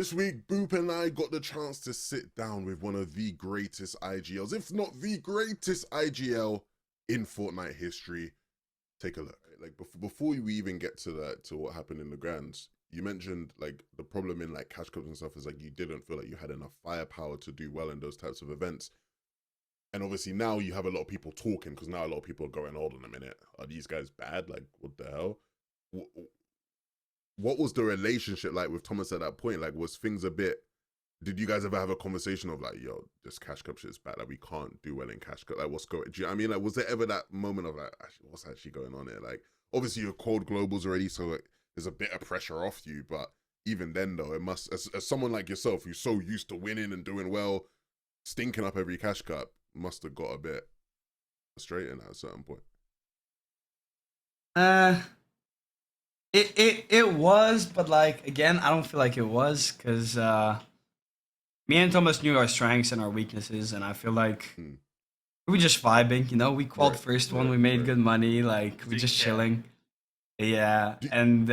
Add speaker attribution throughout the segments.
Speaker 1: This week, Boop and I got the chance to sit down with one of the greatest IGLs, if not the greatest IGL in Fortnite history. Take a look. Like before we even get to that, to what happened in the grands, you mentioned like the problem in like cash cups and stuff is like you didn't feel like you had enough firepower to do well in those types of events. And obviously now you have a lot of people talking because now a lot of people are going, hold on a minute, are these guys bad? Like, what the hell? What was the relationship like with Thomas at that point? Like, was things a bit, did you guys ever have a conversation of like, yo, this cash cup shit's bad, like we can't do well in cash cup, like what's going, do you know what I mean? Like, was there ever that moment of like, actually, what's actually going on here? Like, obviously you're cold globals already, so like, there's a bit of pressure off you, but even then though, it must, as someone like yourself, who's so used to winning and doing well, stinking up every cash cup, must have got a bit frustrating at a certain point.
Speaker 2: It was, but like again, I don't feel like it was because me and Thomas knew our strengths and our weaknesses, and I feel like we were just vibing. You know, we called first one, we made good money, like we're just chilling. Yeah, and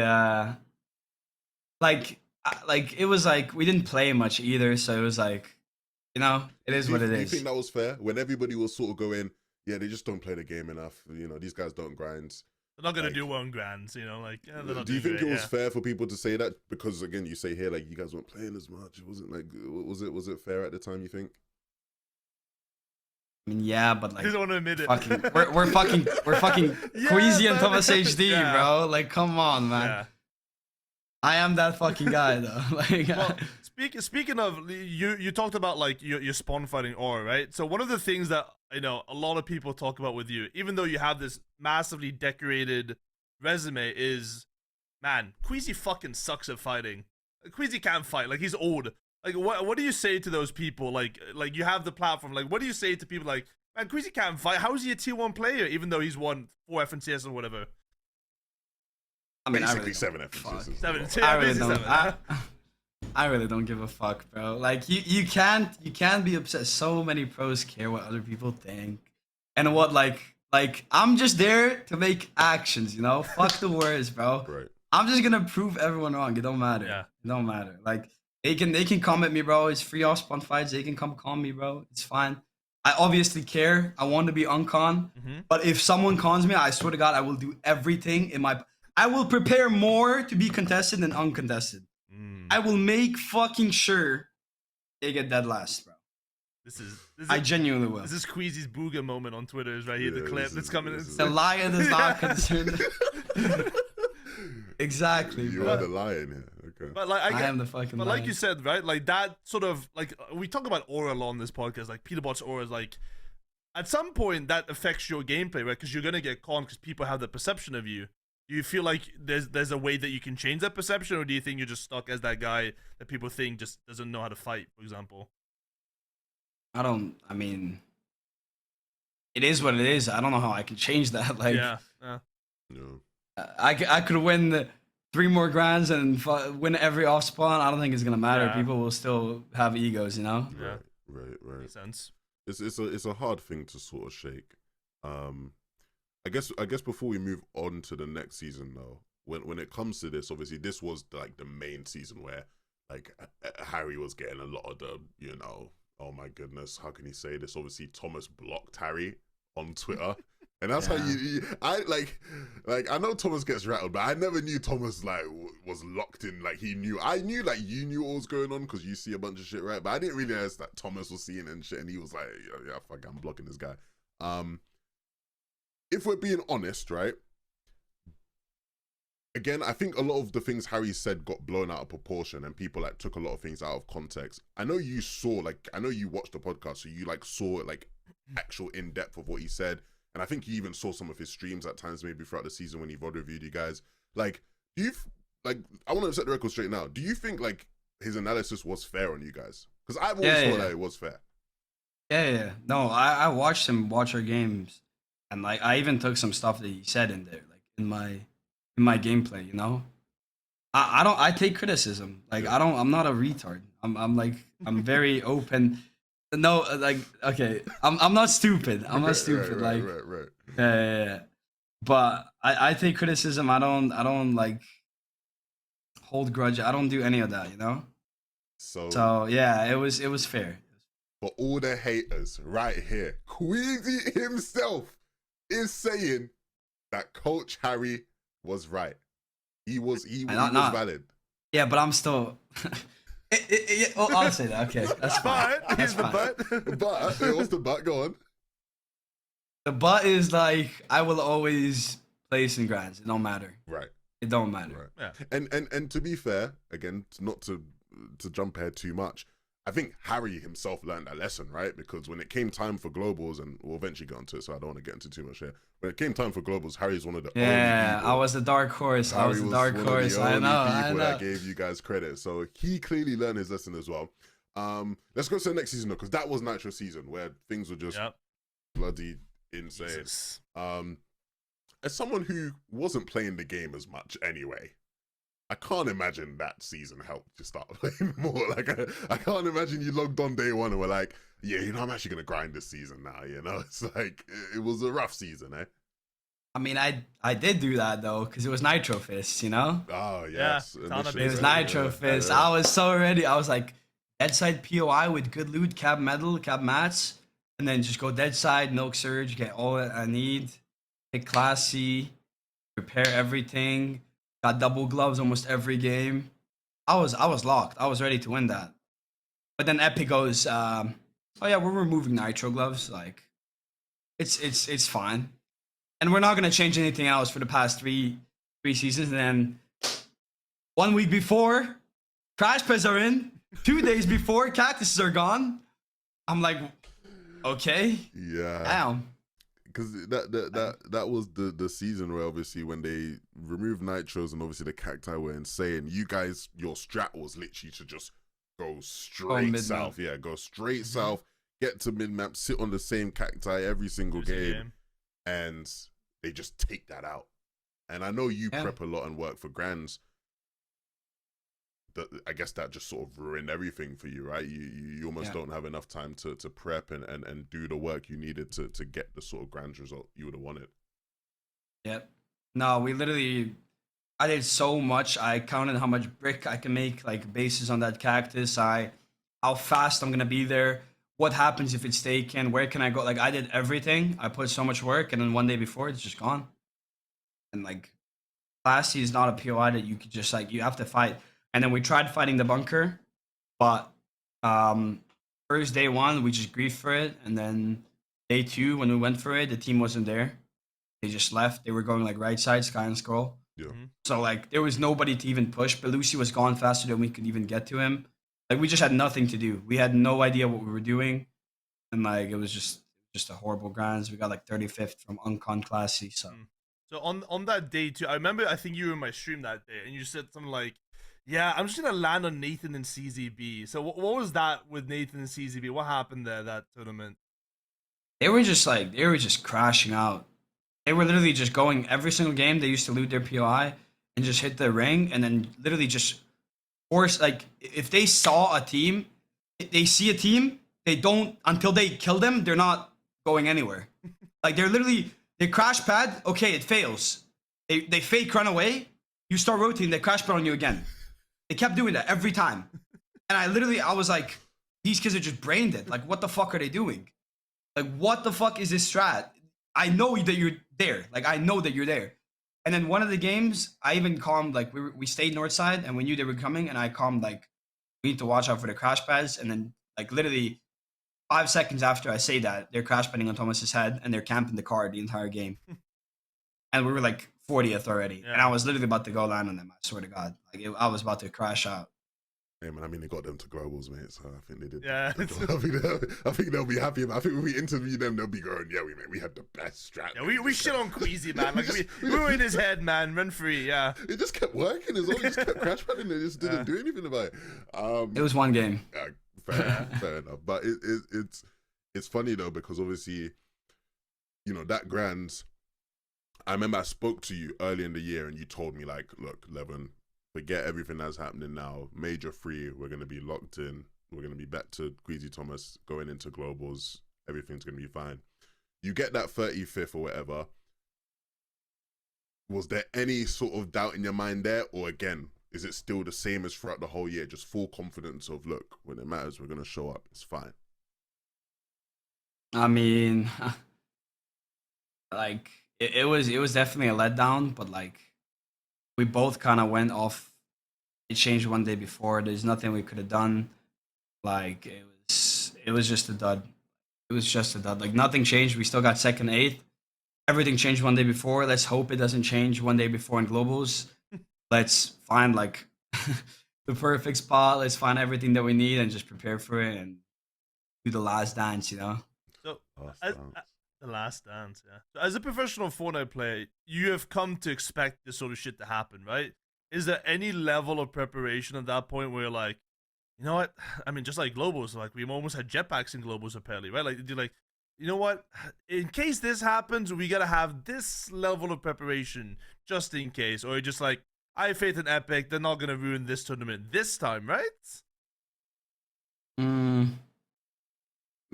Speaker 2: like it was like we didn't play much either, so it was like, you know, it is what it is.
Speaker 1: Do you think that was fair when everybody was sort of going, yeah, they just don't play the game enough. You know, these guys don't grind.
Speaker 3: They're not gonna do well in grands, you know. Like, yeah,
Speaker 1: do you think it was fair for people to say that? Because again, you say here like you guys weren't playing as much. It wasn't like, was it fair at the time? You think?
Speaker 2: I mean, yeah, but like,
Speaker 3: you don't want to admit it.
Speaker 2: We're fucking
Speaker 3: Yeah,
Speaker 2: Queasy and Thomas HD, bro. Like, come on, man.
Speaker 3: Yeah.
Speaker 2: I am that fucking guy though. Like,
Speaker 3: well, speaking of, you talked about like your spawn fighting aura, right? So one of the things that I know a lot of people talk about with you, even though you have this massively decorated resume, is, man, Queasy fucking sucks at fighting. Queasy can't fight. Like, he's old. Like, what do you say to those people? Like you have the platform. Like, what do you say to people like, man, Queasy can't fight. How is he a tier 1 player even though he's won 4 FNtasia or whatever?
Speaker 1: I mean, basically 7
Speaker 3: FNtasia.
Speaker 2: I really don't give a fuck, bro. Like, you can't be upset. So many pros care what other people think, and what like I'm just there to make actions, you know. Fuck the words, bro.
Speaker 1: Right.
Speaker 2: I'm just gonna prove everyone wrong. It don't matter.
Speaker 3: Yeah.
Speaker 2: It don't matter. Like, they can come at me, bro. It's free off spawn fights. They can come call me, bro. It's fine. I obviously care. I want to be uncon. But if someone cons me, I swear to God, I will do everything in my. I will prepare more to be contested than uncontested. I will make fucking sure they get dead last, bro. I genuinely will.
Speaker 3: This is Queasy's Booga moment on Twitter. Is right here, the clip that's coming.
Speaker 2: The lion is not concerned. Exactly, bro.
Speaker 1: You are the lion here. Okay.
Speaker 3: But like,
Speaker 2: I am the fucking
Speaker 3: But
Speaker 2: lion.
Speaker 3: like you said, right? Like, that sort of, like, we talk about aura a lot on this podcast. Like, Peterbot's aura is like, at some point that affects your gameplay, right? Because you're gonna get conned because people have the perception of you. Do you feel like there's a way that you can change that perception, or do you think you're just stuck as that guy that people think just doesn't know how to fight, for example?
Speaker 2: I mean, it is what it is. I don't know how I can change that. Like,
Speaker 3: yeah.
Speaker 2: I could win 3 more grands and win every off spawn. I don't think it's gonna matter.
Speaker 3: Yeah.
Speaker 2: People will still have egos, you know.
Speaker 3: Yeah.
Speaker 1: Right.
Speaker 3: Makes sense.
Speaker 1: It's a hard thing to sort of shake. I guess before we move on to the next season though, when it comes to this, obviously this was like the main season where like Harry was getting a lot of the, you know, oh my goodness, how can he say this? Obviously Thomas blocked Harry on Twitter. And that's how I know Thomas gets rattled, but I never knew Thomas like was locked in. Like I knew like you knew what was going on because you see a bunch of shit, right? But I didn't realize that Thomas was seeing and shit, and he was like, yeah, fuck, I'm blocking this guy. If we're being honest, right? Again, I think a lot of the things Harry said got blown out of proportion, and people like took a lot of things out of context. I know you watched the podcast, so you like saw it like actual in depth of what he said. And I think you even saw some of his streams at times, maybe throughout the season when he VOD reviewed you guys. Like, I want to set the record straight now. Do you think like his analysis was fair on you guys? Because I've always thought that it was fair.
Speaker 2: Yeah. No, I watched him watch our games, and like I even took some stuff that he said in there, like in my gameplay. You know, I take criticism. Like I'm not a retard. I'm very open. No, like, okay, I'm not stupid. I'm not stupid.
Speaker 1: Right.
Speaker 2: Yeah. But I take criticism. I don't like hold grudge. I don't do any of that, you know. So yeah, it was fair.
Speaker 1: For all the haters right here, Queasy himself is saying that Coach Harry was right. He was valid.
Speaker 2: Yeah, but I'm still. I'll say that. Okay, that's fine.
Speaker 3: Here's the but.
Speaker 1: But what's the but? Go on.
Speaker 2: The but is like I will always place in grands. It don't matter.
Speaker 1: Right.
Speaker 2: It don't matter.
Speaker 1: Right. Yeah. And to be fair, again, not to jump ahead too much, I think Harry himself learned that lesson, right? Because when it came time for globals, and we'll eventually get into it, so I don't want to get into too much here. When it came time for globals, Harry's one of the only people.
Speaker 2: I was the dark horse.
Speaker 1: Harry
Speaker 2: I was the dark horse.
Speaker 1: I know.
Speaker 2: I know.
Speaker 1: That gave you guys credit, so he clearly learned his lesson as well. Let's go to the next season though, because that was Nitro season where things were just bloody insane.
Speaker 3: Jesus.
Speaker 1: As someone who wasn't playing the game as much anyway, I can't imagine that season helped you start playing more. Like, I can't imagine you logged on day one and were like, yeah, you know, I'm actually going to grind this season now, you know? It's like, it was a rough season, eh?
Speaker 2: I mean, I did do that, though, because it was Nitro Fist, you know?
Speaker 1: Oh, yes.
Speaker 3: Yeah,
Speaker 2: it was Nitro Fist. I was so ready. I was like, deadside POI with good loot, cab medal, cab mats, and then just go deadside, milk surge, get all that I need, pick classy, prepare everything. Got double gloves almost every game. I was locked. I was ready to win that. But then Epic goes, oh yeah, we're removing Nitro gloves. Like, it's fine. And we're not gonna change anything else for the past three seasons. And then 1 week before, Crash Pads are in. 2 days before, Cactuses are gone. I'm like, okay.
Speaker 1: Yeah.
Speaker 2: Damn.
Speaker 1: Because that was the season where obviously when they removed nitros and obviously the cacti were insane. You guys, your strat was literally to just go straight south. Yeah, go straight south, get to mid map, sit on the same cacti every single game, and they just take that out. And I know you prep a lot and work for grands. I guess that just sort of ruined everything for you, right? You almost don't have enough time to prep and do the work you needed to get the sort of grand result you would have wanted.
Speaker 2: Yep. No, I did so much. I counted how much brick I can make, like bases on that cactus. How fast I'm gonna be there. What happens if it's taken? Where can I go? Like I did everything. I put so much work, and then 1 day before, it's just gone. And like, classy is not a POI that you could just like. You have to fight. And then we tried fighting the bunker, but first day one, we just griefed for it. And then day two, when we went for it, the team wasn't there. They just left. They were going like right side, sky and scroll.
Speaker 1: Yeah.
Speaker 2: So like there was nobody to even push. But Lucy was gone faster than we could even get to him. Like we just had nothing to do. We had no idea what we were doing. And like it was just a horrible grinds. We got like 35th from Uncon Classy. So
Speaker 3: on that day too, I remember I think you were in my stream that day and you said something like, yeah, I'm just gonna land on Nathan and CZB. So what was that with Nathan and CZB? What happened there that tournament?
Speaker 2: They were just crashing out. They were literally just going every single game. They used to loot their POI and just hit the ring, and then literally just force like if they saw a team, if they see a team, they don't until they kill them. They're not going anywhere. Like they crash pad. Okay, it fails. They fake run away. You start rotating. They crash pad on you again. They kept doing that every time. And I was like, these kids are just brain dead. Like, what the fuck are they doing? Like, what the fuck is this strat? I know that you're there. Like, I know that you're there. And then one of the games, I even calmed, like, we stayed north side, and we knew they were coming, and I calmed, like, we need to watch out for the crash pads. And then, like, literally 5 seconds after I say that, they're crash padding on Thomas's head, and they're camping the car the entire game. And we were, like, 40th already, and I was literally about to go land on them. I swear to God, like I was about to crash out.
Speaker 1: Hey man, I mean they got them to globals, mate. So I think they did.
Speaker 3: Yeah,
Speaker 1: I think they'll be happy. I think when we interview them, they'll be going, "Yeah, we had the best strat."
Speaker 3: Yeah, we shit on Queasy, man. Like we were in his head, man. Run free, yeah.
Speaker 1: It just kept working as well. He just kept crash padding. They just didn't do anything about it.
Speaker 2: It was one game.
Speaker 1: Fair enough. But it's funny though because obviously, you know that grand. I remember I spoke to you early in the year and you told me like, look, Levin, forget everything that's happening now. Major 3, we're going to be locked in. We're going to be back to Queasy Thomas going into globals. Everything's going to be fine. You get that 35th or whatever. Was there any sort of doubt in your mind there? Or again, is it still the same as throughout the whole year? Just full confidence of, look, when it matters, we're gonna show up. It's fine.
Speaker 2: I mean, like it was definitely a letdown, but like we both kind of went off. It changed one day before. There's nothing we could have done. Like it was just a dud. It was just a dud. Like nothing changed. We still got second, eighth. Everything changed one day before. Let's hope it doesn't change one day before in globals. Let's find like the perfect spot. Let's find everything that we need and just prepare for it and do the last dance. You know.
Speaker 3: So the last dance, yeah. So as a professional Fortnite player, you have come to expect this sort of shit to happen, right? Is there any level of preparation at that point where you're like, you know what? I mean, just like globals, like we almost had jetpacks in globals apparently, right? Like, you're like, you know what? In case this happens, we gotta have this level of preparation just in case, or just like, I have faith in Epic. They're not gonna ruin this tournament this time, right?
Speaker 2: I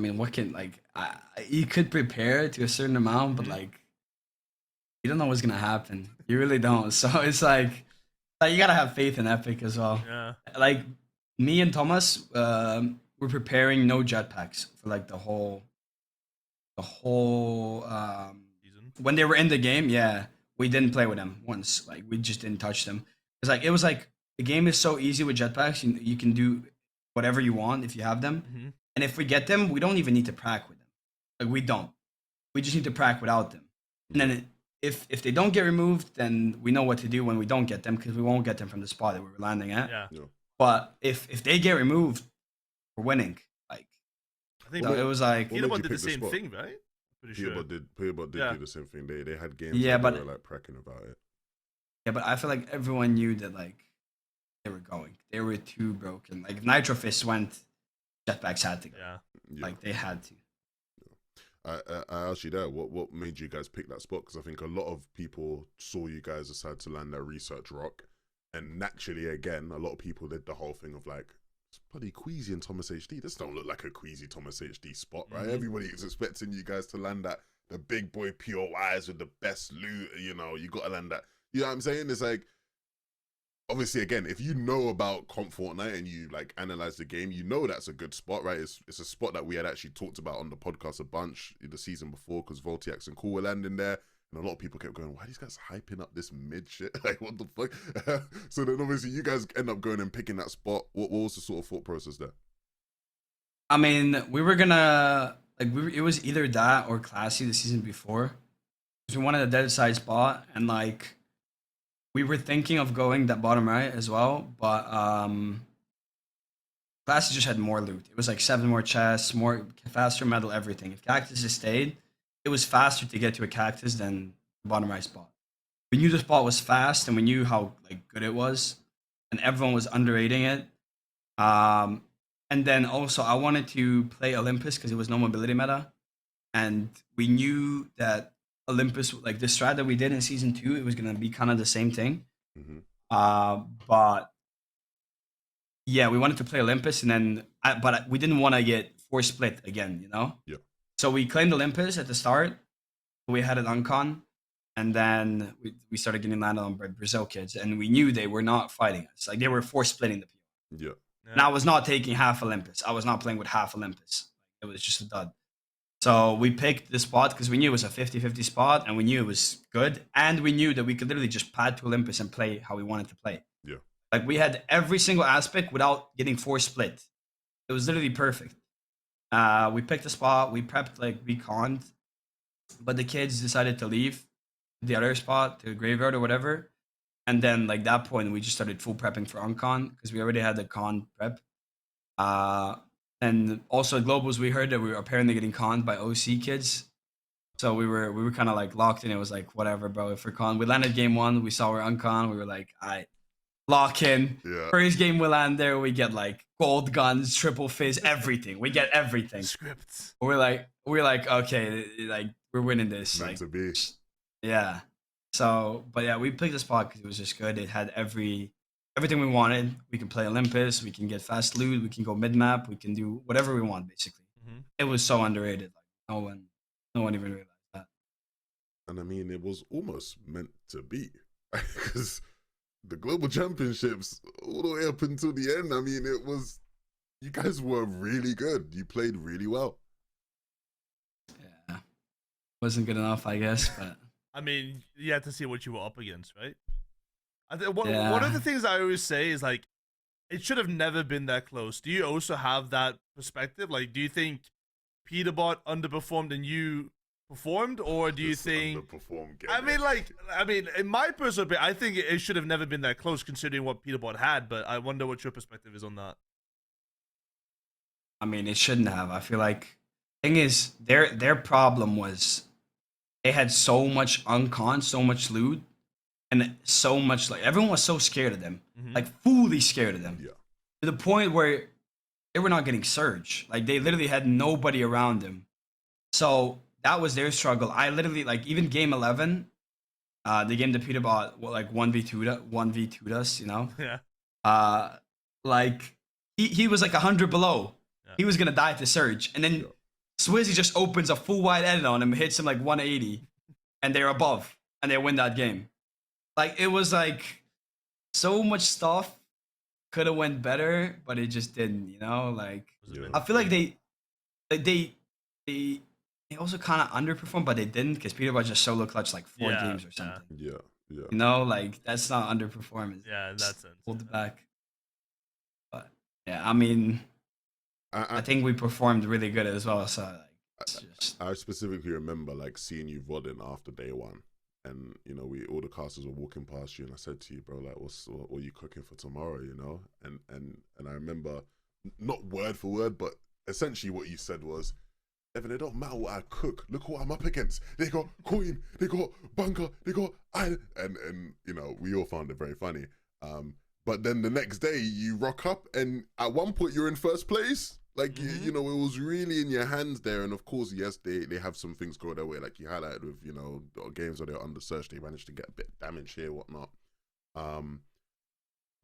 Speaker 2: mean, what can like you could prepare to a certain amount, but like you don't know what's gonna happen. You really don't. So it's like you gotta have faith in Epic as well.
Speaker 3: Yeah.
Speaker 2: Like me and Thomas, we're preparing no jetpacks for like the whole
Speaker 3: Season.
Speaker 2: when they were in the game. Yeah, we didn't play with them once. Like we just didn't touch them. It was like the game is so easy with jetpacks. You can do whatever you want if you have them.
Speaker 3: Mm-hmm.
Speaker 2: And if we get them, we don't even need to prac with them. Like we don't. We just need to prac without them. And then if they don't get removed, then we know what to do when we don't get them because we won't get them from the spot that we were landing at.
Speaker 3: Yeah.
Speaker 2: But if they get removed, we're winning. Like
Speaker 3: I think
Speaker 2: so it was like
Speaker 3: Peterbot did the same thing, right? Pretty sure.
Speaker 1: Peterbot did do the same thing. They had games
Speaker 2: but
Speaker 1: they were like pracking about it.
Speaker 2: Yeah, but I feel like everyone knew that like they were going. They were too broken. Like if Nitro Fist went, jetpacks had to go.
Speaker 3: Yeah.
Speaker 2: Like they had to.
Speaker 1: I asked you that. What made you guys pick that spot? Because I think a lot of people saw you guys decide to land that research rock, and naturally, again, a lot of people did the whole thing of like, it's bloody Queasy and Thomas HD. This don't look like a Queasy Thomas HD spot, right?
Speaker 3: Mm-hmm.
Speaker 1: Everybody is expecting you guys to land that the big boy POIs with the best loot. You know, you got to land that. You know what I'm saying? It's like, obviously, again, if you know about Comp Fortnite and you like analyze the game, you know that's a good spot, right? It's a spot that we had actually talked about on the podcast a bunch in the season before because Voltiax and Cool were landing there. And a lot of people kept going, why are these guys hyping up this mid shit? Like, what the fuck? So then obviously you guys end up going and picking that spot. What was the sort of thought process there?
Speaker 2: I mean, we were gonna like it was either that or Classy the season before. Because we wanted a dead side spot, and like we were thinking of going that bottom right as well, but Classy just had more loot. It was like 7 more chests, more faster metal, everything. If Cactus had stayed, it was faster to get to a Cactus than the bottom right spot. We knew the spot was fast, and we knew how like good it was, and everyone was underrating it. And then also I wanted to play Olympus because it was no mobility meta, and we knew that Olympus, like the strat that we did in season 2, it was gonna be kind of the same thing. But yeah, we wanted to play Olympus, and then but we didn't want to get force split again, you know.
Speaker 1: Yeah.
Speaker 2: So we claimed Olympus at the start. We had an uncon, and then we started getting landed on Brazil kids, and we knew they were not fighting us. Like they were force splitting the PO.
Speaker 1: Yeah.
Speaker 2: And I was not taking half Olympus. I was not playing with half Olympus. It was just a dud. So we picked the spot because we knew it was a 50-50 spot, and we knew it was good, and we knew that we could literally just pad to Olympus and play how we wanted to play.
Speaker 1: Yeah.
Speaker 2: Like we had every single aspect without getting force split. It was literally perfect. We picked a spot. We prepped, like we conned, but the kids decided to leave the other spot to the graveyard or whatever. And then like that point, we just started full prepping for uncon because we already had the con prep. And also at globals, we heard that we were apparently getting conned by OC kids. So we were kind of like locked in. It was like, whatever, bro. If we're con, we landed game 1. We saw we're uncon. We were like, all right, lock in.
Speaker 1: Yeah.
Speaker 2: First game we land there, we get like gold guns, triple fizz, everything. We get everything.
Speaker 3: Scripts.
Speaker 2: We're like, okay, like we're winning this.
Speaker 1: Meant
Speaker 2: like,
Speaker 1: to be.
Speaker 2: yeah. So, but yeah, we picked the spot because it was just good. It had everything we wanted. We can play Olympus. We can get fast loot. We can go mid map. We can do whatever we want, basically.
Speaker 3: Mm-hmm.
Speaker 2: It was so underrated. Like no one even realized that.
Speaker 1: And I mean, it was almost meant to be because the global championships all the way up until the end. I mean, it was, you guys were really good. You played really well.
Speaker 2: Yeah, wasn't good enough, I guess. But
Speaker 3: I mean, you had to see what you were up against, right?
Speaker 2: yeah.
Speaker 3: One of the things I always say is like, it should have never been that close. Do you also have that perspective? Like, do you think Peterbot underperformed and you performed, or do you think? I mean, in my personal opinion, I think it should have never been that close considering what Peterbot had. But I wonder what your perspective is on that.
Speaker 2: I mean, it shouldn't have. I feel like thing is their problem was they had so much uncon, so much loot, and so much like everyone was so scared of them, like fully scared of them,
Speaker 1: Yeah.
Speaker 2: to the point where they were not getting surge. Like they literally had nobody around them, so that was their struggle. I literally like even game 11, the game that Peterbot like 1v2'd us, you know.
Speaker 3: Yeah.
Speaker 2: Like he was like 100 below.
Speaker 3: Yeah.
Speaker 2: He was gonna die to surge, and then Swizzy just opens a full wide edit on him, hits him like 180, and they're above, and they win that game. Like it was like so much stuff could have went better, but it just didn't. You know, like I feel like they also kind of underperformed, but they didn't because Peterbot just solo clutched like 4 games or something.
Speaker 1: Yeah.
Speaker 2: You know, like that's not underperformance.
Speaker 3: Yeah, in that sense.
Speaker 2: Hold it back. But yeah, I mean, I think we performed really good as well. So like, it's just...
Speaker 1: I specifically remember like seeing you vodding after day 1. And you know, all the casters were walking past you, and I said to you, bro, like, what are you cooking for tomorrow? You know, and I remember, not word for word, but essentially what you said was, Evan, it don't matter what I cook. Look what I'm up against. They got coin, they got bunker, they got iron, and you know, we all found it very funny. But then the next day you rock up, and at one point you're in first place. Like, you know, it was really in your hands there. And of course, yes, they have some things go their way. Like you highlighted with, you know, games where they're under search, they managed to get a bit of damage here, whatnot.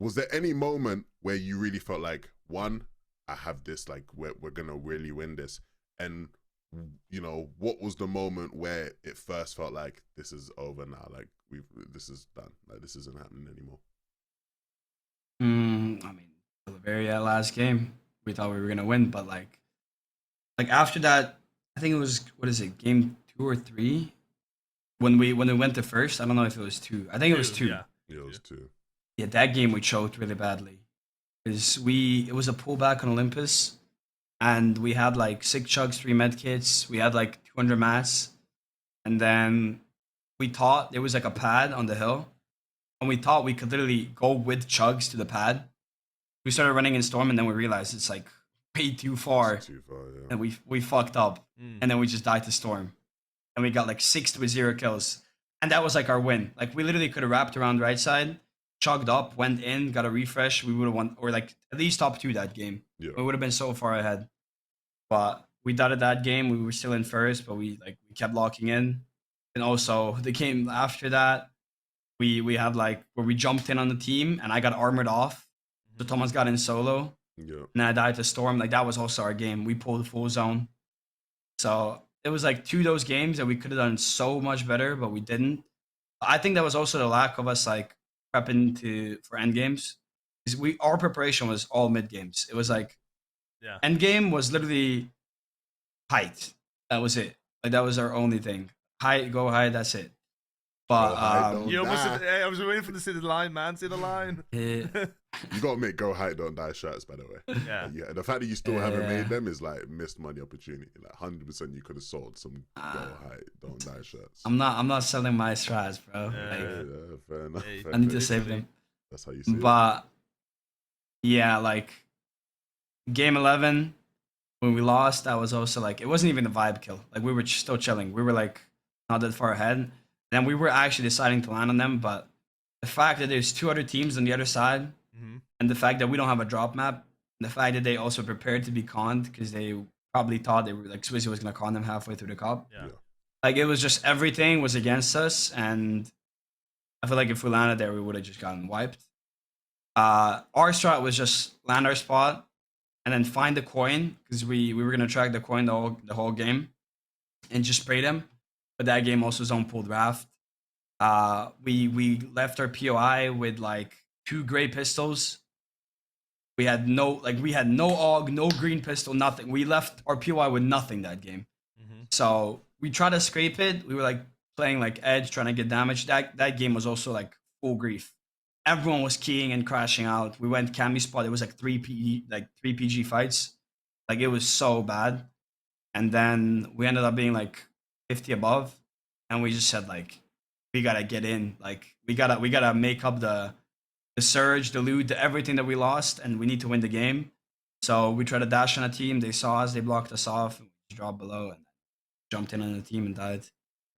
Speaker 1: Was there any moment where you really felt like, one, I have this, like, we're going to really win this? And, you know, what was the moment where it first felt like this is over now? Like, this is done. Like, this isn't happening anymore.
Speaker 2: I mean, the very last game, we thought we were gonna win, but like after that, I think it was, what is it, game 2 or 3, when we went to first. I don't know if it was 2. I think it was 2.
Speaker 3: Yeah,
Speaker 1: it was 2.
Speaker 2: Yeah, that game we choked really badly because it was a pullback on Olympus, and we had like 6 chugs, 3 med kits. We had like 200 mats, and then we thought there was like a pad on the hill, and we thought we could literally go with chugs to the pad. We started running in storm, and then we realized it's like way too far.
Speaker 1: It's too far, yeah.
Speaker 2: And we fucked up, and then we just died to storm, and we got like 6 with 0 kills, and that was like our win. Like we literally could have wrapped around right side, chugged up, went in, got a refresh. We would have won, or like at least top 2 that game.
Speaker 1: Yeah.
Speaker 2: We would have been so far ahead, but we dotted that game. We were still in first, but we kept locking in, and also the game after that, we had like where we jumped in on the team, and I got armored off. So Thomas got in solo, and I died to storm. Like that was also our game. We pulled full zone. So it was like 2 of those games that we could have done so much better, but we didn't. I think that was also the lack of us like prepping for end games. Because our preparation was all mid games. It was like end game was literally height. That was it. Like that was our only thing. Height, go high, that's it. But
Speaker 3: you almost said, hey, I was waiting for the say the line, man. Say the line.
Speaker 2: Yeah.
Speaker 1: You gotta make go height, don't die shirts, by the way. Yeah. The fact that you still haven't made them is like missed money opportunity. Like 100% you could have sold some go height, don't die shirts.
Speaker 2: I'm not selling my strats, bro.
Speaker 1: Yeah, fair enough.
Speaker 3: Hey,
Speaker 2: I need to save them.
Speaker 1: That's how you see it.
Speaker 2: But yeah, like game 11 when we lost, that was also like it wasn't even a vibe kill. Like we were still chilling. We were like not that far ahead. And we were actually deciding to land on them, but the fact that there's 2 other teams on the other side, and the fact that we don't have a drop map, and the fact that they also prepared to be conned because they probably thought they were like Swizzy was gonna con them halfway through the cup.
Speaker 3: Yeah.
Speaker 2: Like it was just everything was against us, and I feel like if we landed there, we would have just gotten wiped. Our strat was just land our spot and then find the coin because we were gonna track the coin the whole game and just spray them. But that game also zone pulled Raft. We left our POI with like 2 gray pistols. We had no AUG, no green pistol, nothing. We left our POI with nothing that game. So we tried to scrape it. We were like playing like edge, trying to get damage. That game was also like full grief. Everyone was keying and crashing out. We went cami spot. It was like three PG fights. Like it was so bad. And then we ended up being like 50 above, and we just said like, we gotta get in. Like we gotta make up the surge, the loot, everything that we lost, and we need to win the game. So we tried to dash on a team. They saw us. They blocked us off. And we dropped below and jumped in on the team and died.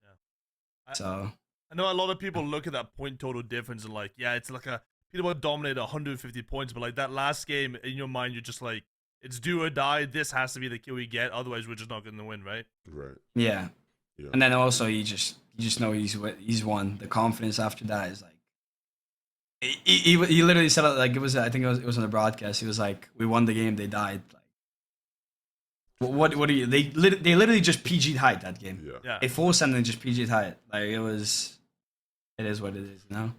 Speaker 3: Yeah.
Speaker 2: So
Speaker 3: I know a lot of people look at that point total difference and like, yeah, it's like a Peterbot dominated 150 points, but like that last game in your mind, you're just like, it's do or die. This has to be the kill we get, otherwise we're just not going to win, right?
Speaker 1: Right.
Speaker 2: Yeah.
Speaker 1: Yeah.
Speaker 2: And then also you just know he's won. The confidence after that is like, he literally said it like it was, I think it was on the broadcast. He was like, we won the game, they died. Like, what do you? They literally just PG'd height that game.
Speaker 1: Yeah.
Speaker 3: Yeah.
Speaker 2: They forced them to just PG'd height. Like it is what it is, you know.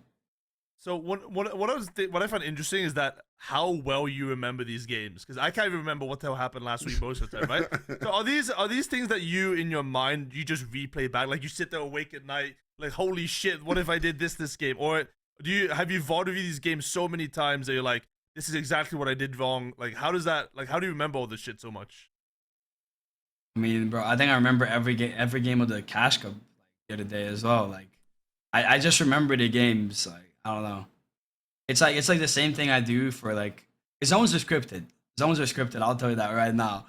Speaker 3: So what I find interesting is that how well you remember these games, because I can't even remember what the hell happened last week most of the time, right? So are these things that you in your mind you just replay back, like you sit there awake at night, like holy shit, what if I did this game, or have you VOD reviewed these games so many times that you're like, this is exactly what I did wrong? Like how do you remember all this shit so much?
Speaker 2: I mean, bro, I think I remember every game of the Cash Cup like, the other day as well. Like I just remember the games. Like I don't know. It's like the same thing I do for like zones are scripted. Zones are scripted. I'll tell you that right now.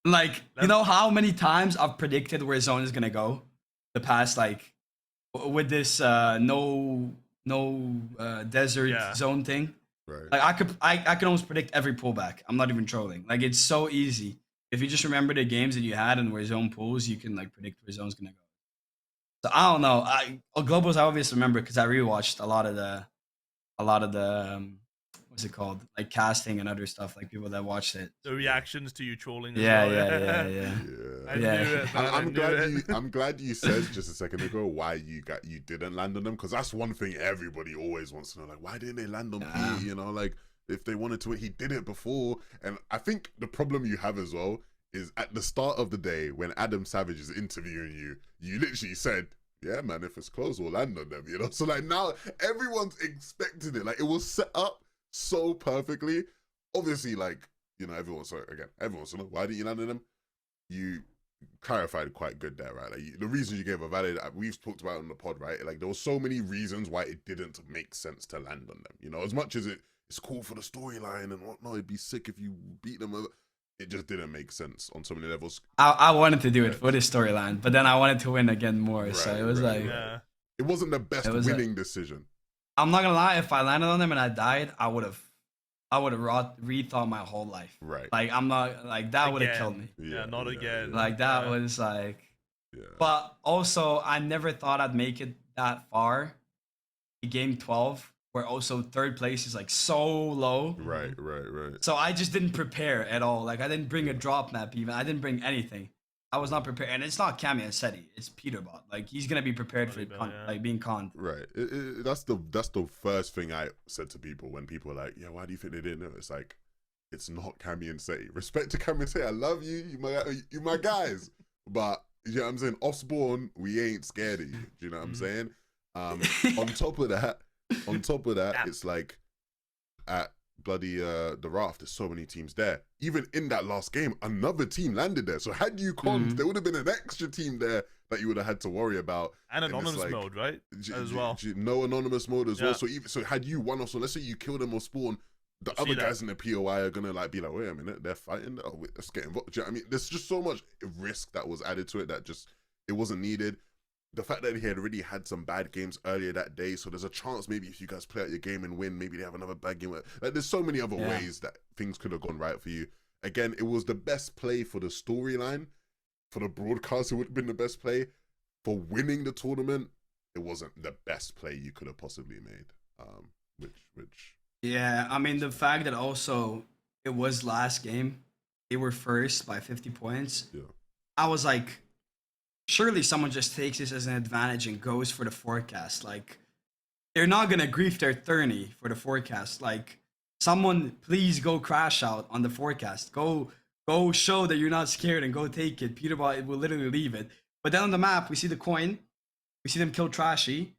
Speaker 2: Like you know how many times I've predicted where zone is gonna go, the past like with this no desert zone thing.
Speaker 1: Right.
Speaker 2: Like I could almost predict every pullback. I'm not even trolling. Like it's so easy. If you just remember the games that you had and where zone pulls, you can like predict where zone's gonna go. So I don't know. Globals I obviously remember because I rewatched a lot of the what's it called, like casting and other stuff, like people that watched it.
Speaker 3: The reactions to you trolling.
Speaker 2: Yeah,
Speaker 3: as
Speaker 2: yeah.
Speaker 3: I knew it, man.
Speaker 1: I'm glad you said just a second ago why you didn't land on them, because that's one thing everybody always wants to know. Like, why didn't they land on P? You know, like if they wanted to, he did it before. And I think the problem you have as well is at the start of the day when Adam Savage is interviewing you, you literally said, yeah, man, if it's close, we'll land on them, you know? So, like, now everyone's expecting it. Like, it was set up so perfectly. Obviously, like, you know, everyone wants to know, why didn't you land on them? You clarified quite good there, right? Like, the reasons you gave are valid. We've talked about it on the pod, right? Like, there were so many reasons why it didn't make sense to land on them. You know, as much as it's cool for the storyline and whatnot, it'd be sick if you beat them. It just didn't make sense on so many levels.
Speaker 2: I wanted to do it for the storyline, but then I wanted to win again more. Right, so it was
Speaker 1: it wasn't the best winning decision.
Speaker 2: I'm not gonna lie, if I landed on them and I died, I would have rethought my whole life.
Speaker 1: Right.
Speaker 2: Like I'm not like that would have killed me.
Speaker 3: Yeah, not again.
Speaker 2: Like that was like. Yeah. But also, I never thought I'd make it that far. Game 12. Where also third place is like so low.
Speaker 1: Right.
Speaker 2: So I just didn't prepare at all. Like I didn't bring a drop map even. I didn't bring anything. I was not prepared. And it's not Cami and Seti. It's Peterbot. Like he's gonna be prepared for like being conned.
Speaker 1: Right. That's the first thing I said to people when people are like, yeah, why do you think they didn't know? It's like, it's not Cami and Seti. Respect to Cami and Seti. I love you. You my guys. But you know what I'm saying? Off spawn, we ain't scared of you. Do you know what I'm saying? On top of that. It's like at bloody the Raft, there's so many teams there. Even in that last game, another team landed there. So had you conned, there would have been an extra team there that you would have had to worry about.
Speaker 3: And anonymous mode, right? As well.
Speaker 1: No anonymous mode as well. So had you won off, so let's say you kill them or spawn, the other guys in the POI are gonna like be like, wait a minute, they're fighting. Oh, wait, let's get involved. Do you know what I mean? There's just so much risk that was added to it that just it wasn't needed. The fact that he had already had some bad games earlier that day, so there's a chance maybe if you guys play out your game and win, maybe they have another bad game. Like there's so many other ways that things could have gone right for you. Again, it was the best play for the storyline. For the broadcast, it would have been the best play. For winning the tournament, it wasn't the best play you could have possibly made. Which
Speaker 2: yeah, I mean the fact that also it was last game, they were first by 50 points.
Speaker 1: Yeah,
Speaker 2: I was like, surely someone just takes this as an advantage and goes for the forecast. Like, they're not gonna grief their 30 for the forecast. Like, someone please go crash out on the forecast. Go show that you're not scared and go take it. Peterbot will literally leave it. But then on the map, we see the coin. We see them kill Trashy.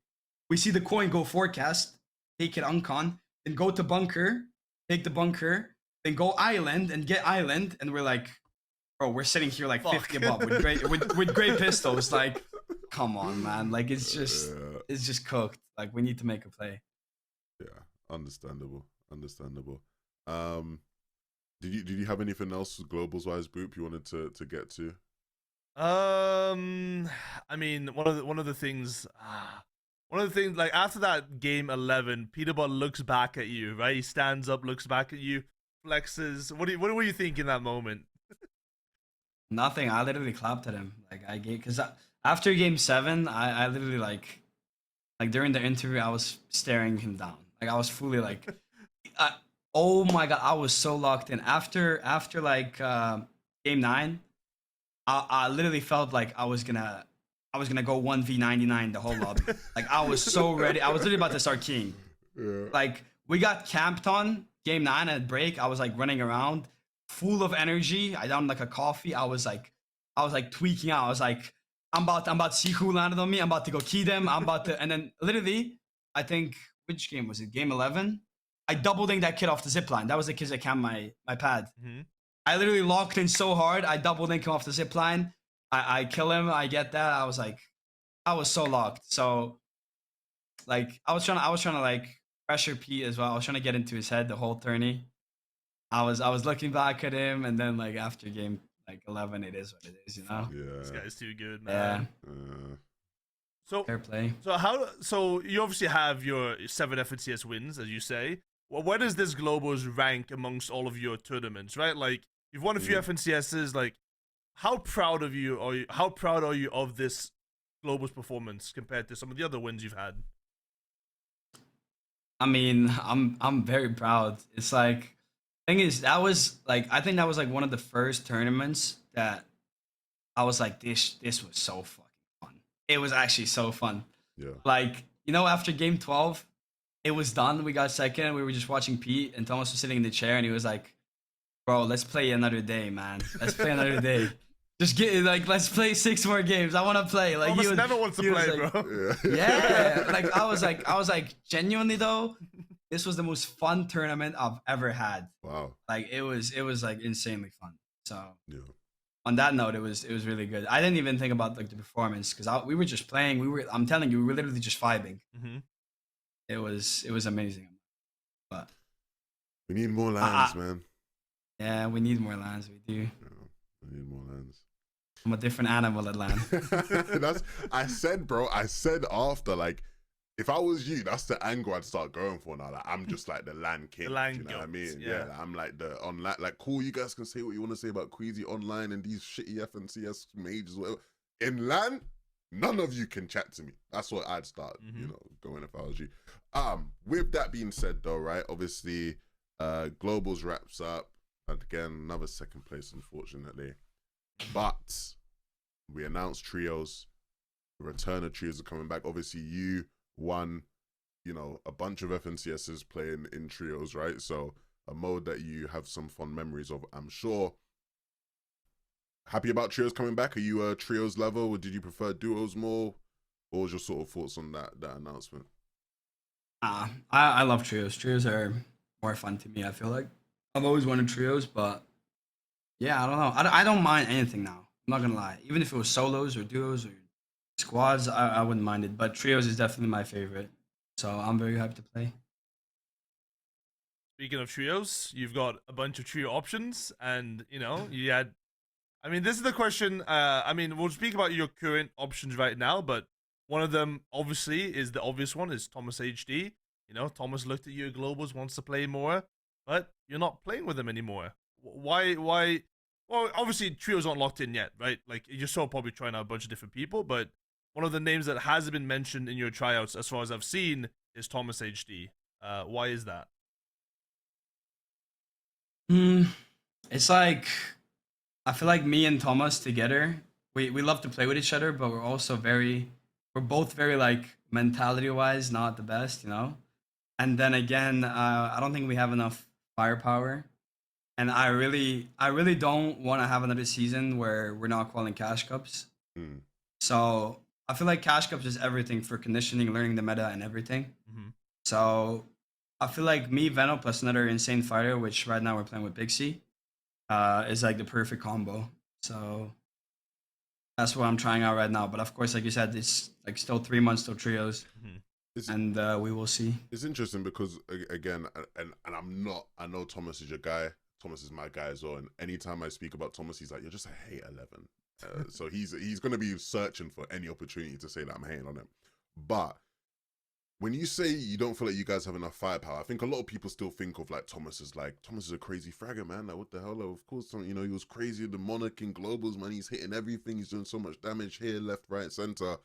Speaker 2: We see the coin go forecast, take it uncon, then go to bunker, take the bunker, then go island and get island. And we're like, bro, we're sitting here like 50 above with great pistols. Like, come on, man. Like, it's just cooked. Like, we need to make a play.
Speaker 1: Yeah, understandable. Did you have anything else globals wise, Boop, you wanted to get to?
Speaker 3: I mean, one of the things, like after that game 11, Peterbot looks back at you, right? He stands up, looks back at you, flexes. What were you thinking in that moment?
Speaker 2: Nothing. I literally clapped at him. Like, because after game 7, I literally like during the interview, I was staring him down. Like, I was fully like, oh my god, I was so locked in. After like game 9, I literally felt like I was gonna go 1v99 the whole lobby. Like, I was so ready. I was literally about to start keying.
Speaker 1: Yeah.
Speaker 2: Like, we got camped on game 9 at break. I was like running around, full of energy. I downed like a coffee. I was like tweaking out. I was like, I'm about to see who landed on me. I'm about to go key them. And then literally, I think, which game was it? Game 11. I double dinged that kid off the zipline. That was the kids that camped my pad.
Speaker 3: Mm-hmm.
Speaker 2: I literally locked in so hard. I double dink him off the zipline. I kill him. I get that. I was like, I was so locked. So, like, I was trying to like pressure Pete as well. I was trying to get into his head the whole tourney. I was looking back at him, and then like after game like 11, it is what it is, you know.
Speaker 1: Yeah.
Speaker 3: This guy's too good, man.
Speaker 2: Yeah.
Speaker 3: So
Speaker 2: fair play.
Speaker 3: So you obviously have your 7 FNCS wins, as you say. Well, where does this Globals rank amongst all of your tournaments, right? Like, you've won a few FNCSs. Like, how proud are you of this Globals performance compared to some of the other wins you've had?
Speaker 2: I mean, I'm very proud. It's like, thing is, that was like, I think that was like one of the first tournaments that I was like, this was so fucking fun. It was actually so fun.
Speaker 1: Yeah.
Speaker 2: Like, you know, after game 12, it was done. We got second, and we were just watching Pete, and Thomas was sitting in the chair, and he was like, bro, let's play another day, man. Let's play another day. Just get like, let's play 6 more games. I want to play. Like,
Speaker 3: Thomas never wants to play,
Speaker 2: like,
Speaker 3: bro.
Speaker 2: Yeah. Like, I was like, genuinely though, this was the most fun tournament I've ever had.
Speaker 1: Wow.
Speaker 2: Like, it was like insanely fun. So
Speaker 1: yeah.
Speaker 2: On that note, it was really good. I didn't even think about like the performance because we were just playing. I'm telling you, we were literally just vibing.
Speaker 3: Mm-hmm.
Speaker 2: It was amazing. But
Speaker 1: we need more lands, man.
Speaker 2: Yeah, we need more lands. We do.
Speaker 1: Yeah, we need more lands.
Speaker 2: I'm a different animal at land.
Speaker 1: I said after, like, if I was you, that's the angle I'd start going for now. Like, I'm just like the land king.
Speaker 3: The land
Speaker 1: you know what I mean?
Speaker 3: Yeah.
Speaker 1: Yeah, I'm like the online. Like, cool, you guys can say what you want to say about Queasy online and these shitty FNCS mages, whatever. In land, none of you can chat to me. That's what I'd start, you know, going if I was you. With that being said, though, right? Obviously, Globals wraps up, and again, another second place, unfortunately. But we announced trios. The return of trios are coming back. Obviously, you won, you know, a bunch of FNCSs playing in trios, right? So a mode that you have some fond memories of, I'm sure. Happy about trios coming back? Are you a trios lover, or did you prefer duos more? What was your sort of thoughts on that announcement?
Speaker 2: I love trios. Trios are more fun to me, I feel like. I've always wanted trios, but yeah, I don't know. I don't mind anything now. I'm not gonna lie. Even if it was solos or duos or squads, I wouldn't mind it. But trios is definitely my favorite. So I'm very hyped to play.
Speaker 3: Speaking of trios, you've got a bunch of trio options, and you know, you had. I mean, this is the question. I mean, we'll speak about your current options right now, but one of them, obviously, is the obvious one, is Thomas HD. You know, Thomas looked at you at Globals, wants to play more, but you're not playing with him anymore. Why? Well, obviously, trios aren't locked in yet, right? Like, you're still probably trying out a bunch of different people, but one of the names that hasn't been mentioned in your tryouts, as far as I've seen, is Thomas HD. Why is that?
Speaker 2: It's like, I feel like me and Thomas together we love to play with each other, but we're both very like mentality wise not the best, you know. And then again, I don't think we have enough firepower. And I really don't want to have another season where we're not calling cash cups.
Speaker 1: Mm.
Speaker 2: So I feel like cash cups is everything for conditioning, learning the meta, and everything. So I feel like me, Veno, plus another insane fighter, which right now we're playing with Big C, is like the perfect combo. So that's what I'm trying out right now. But of course, like you said, it's like still 3 months till trios, and we will see.
Speaker 1: It's interesting because again, and I know Thomas is your guy. Thomas is my guy as well. And anytime I speak about Thomas, he's like, "You're just a hate 11." So he's gonna be searching for any opportunity to say that I'm hating on him. But when you say you don't feel like you guys have enough firepower, I think a lot of people still think of like Thomas is a crazy fragger, man. Like, what the hell? Like, of course, you know, he was crazy in the Monarch and Globals, man. He's hitting everything. He's doing so much damage here, left, right, center.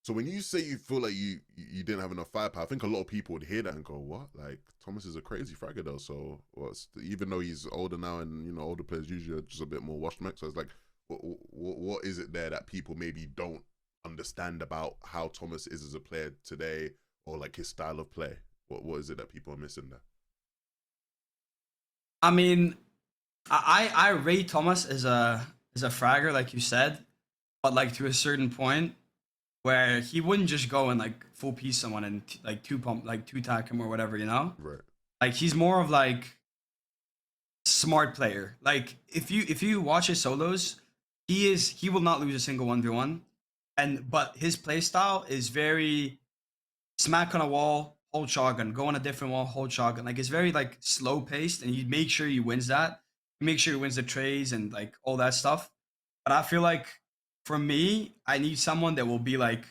Speaker 1: So when you say you feel like you didn't have enough firepower, I think a lot of people would hear that and go, "What? Like Thomas is a crazy fragger though." So even though he's older now, and you know, older players usually are just a bit more washed mech. So it's like, what is it there that people maybe don't understand about how Thomas is as a player today, or like his style of play? What is it that people are missing there?
Speaker 2: I mean, I rate Thomas as a fragger, like you said, but like to a certain point where he wouldn't just go and like full piece someone and like two tack him or whatever, you know?
Speaker 1: Right.
Speaker 2: Like he's more of like smart player. Like if you watch his solos, he will not lose a single 1v1. But his play style is very smack on a wall, hold shotgun, go on a different wall, hold shotgun. Like it's very like slow paced, and you make sure he wins that. You make sure he wins the trades and like all that stuff. But I feel like for me, I need someone that will be like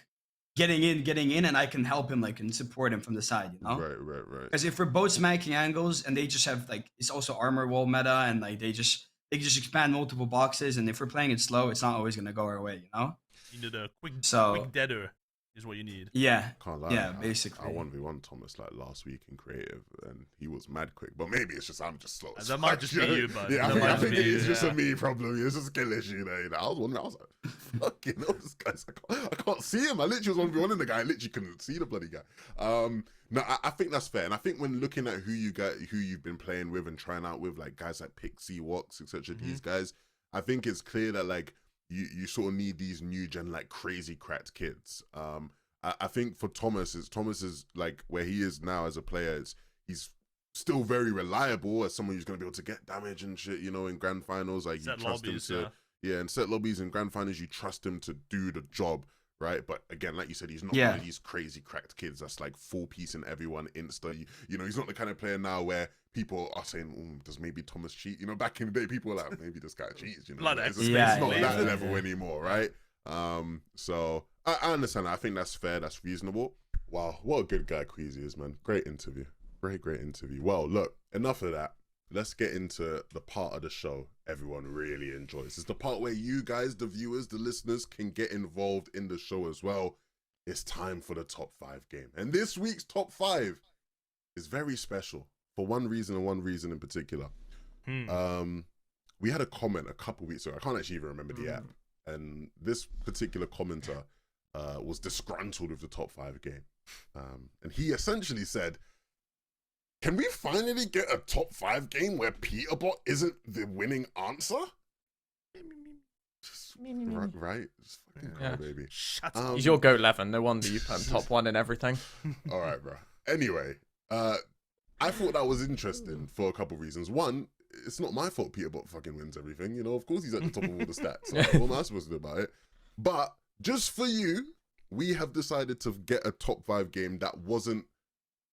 Speaker 2: getting in, and I can help him like and support him from the side, you know?
Speaker 1: Right.
Speaker 2: Because if we're both smacking angles and they just have like it's also armor wall meta, and like they just expand multiple boxes, and if we're playing it slow, it's not always gonna go our way, you know?
Speaker 3: You need a quick
Speaker 2: So
Speaker 3: deader is what you need.
Speaker 2: yeah,
Speaker 1: Can't lie.
Speaker 2: yeah, basically.
Speaker 1: I 1v1 Thomas like last week in creative, and he was mad quick. But maybe it's just I'm just slow.
Speaker 3: That might just be you, bud.
Speaker 1: Yeah,
Speaker 3: That
Speaker 1: I
Speaker 3: might
Speaker 1: think
Speaker 3: be you,
Speaker 1: it's just
Speaker 3: yeah.
Speaker 1: a me problem. It's just a skill issue, you know. I was wondering. I was like, fucking hell, this guy's. I can't see him. I literally was 1v1 in the guy. I literally couldn't see the bloody guy. No, I think that's fair, and I think when looking at who you've been playing with and trying out with, like guys like Pixie, Wox, etc., these guys, I think it's clear that like you sort of need these new gen like crazy cracked kids. I think for Thomas is like where he is now as a player, he's still very reliable as someone who's going to be able to get damage and shit, you know, in grand finals. Like
Speaker 3: Set
Speaker 1: you trust
Speaker 3: lobbies,
Speaker 1: him to, and set lobbies in grand finals, you trust him to do the job, right? But again, like you said, he's not one of these crazy cracked kids that's like full piece in everyone insta. You know, he's not the kind of player now where people are saying, does maybe Thomas cheat? You know, back in the day, people were like, maybe this guy cheats, you know. It's not that level anymore, right? So I understand that. I think that's fair, that's reasonable. Wow, what a good guy Queasy is, man. Great interview. Great interview. Well, look, enough of that. Let's get into the part of the show everyone really enjoys. It's the part where you guys, the viewers, the listeners, can get involved in the show as well. It's time for the top 5 game. And this week's top 5 is very special for one reason and one reason in particular. We had a comment a couple weeks ago. I can't actually even remember the app. And this particular commenter was disgruntled with the top 5 game. And he essentially said, can we finally get a top 5 game where Peterbot isn't the winning answer? Right? Just fucking cry, baby.
Speaker 3: Shut up.
Speaker 4: He's your GOAT 11. No wonder you put him top 1 in everything.
Speaker 1: All right, bro. Anyway, I thought that was interesting for a couple of reasons. One, it's not my fault Peterbot fucking wins everything. You know, of course he's at the top of all the stats. Like, what am I supposed to do about it? But just for you, we have decided to get a top 5 game that wasn't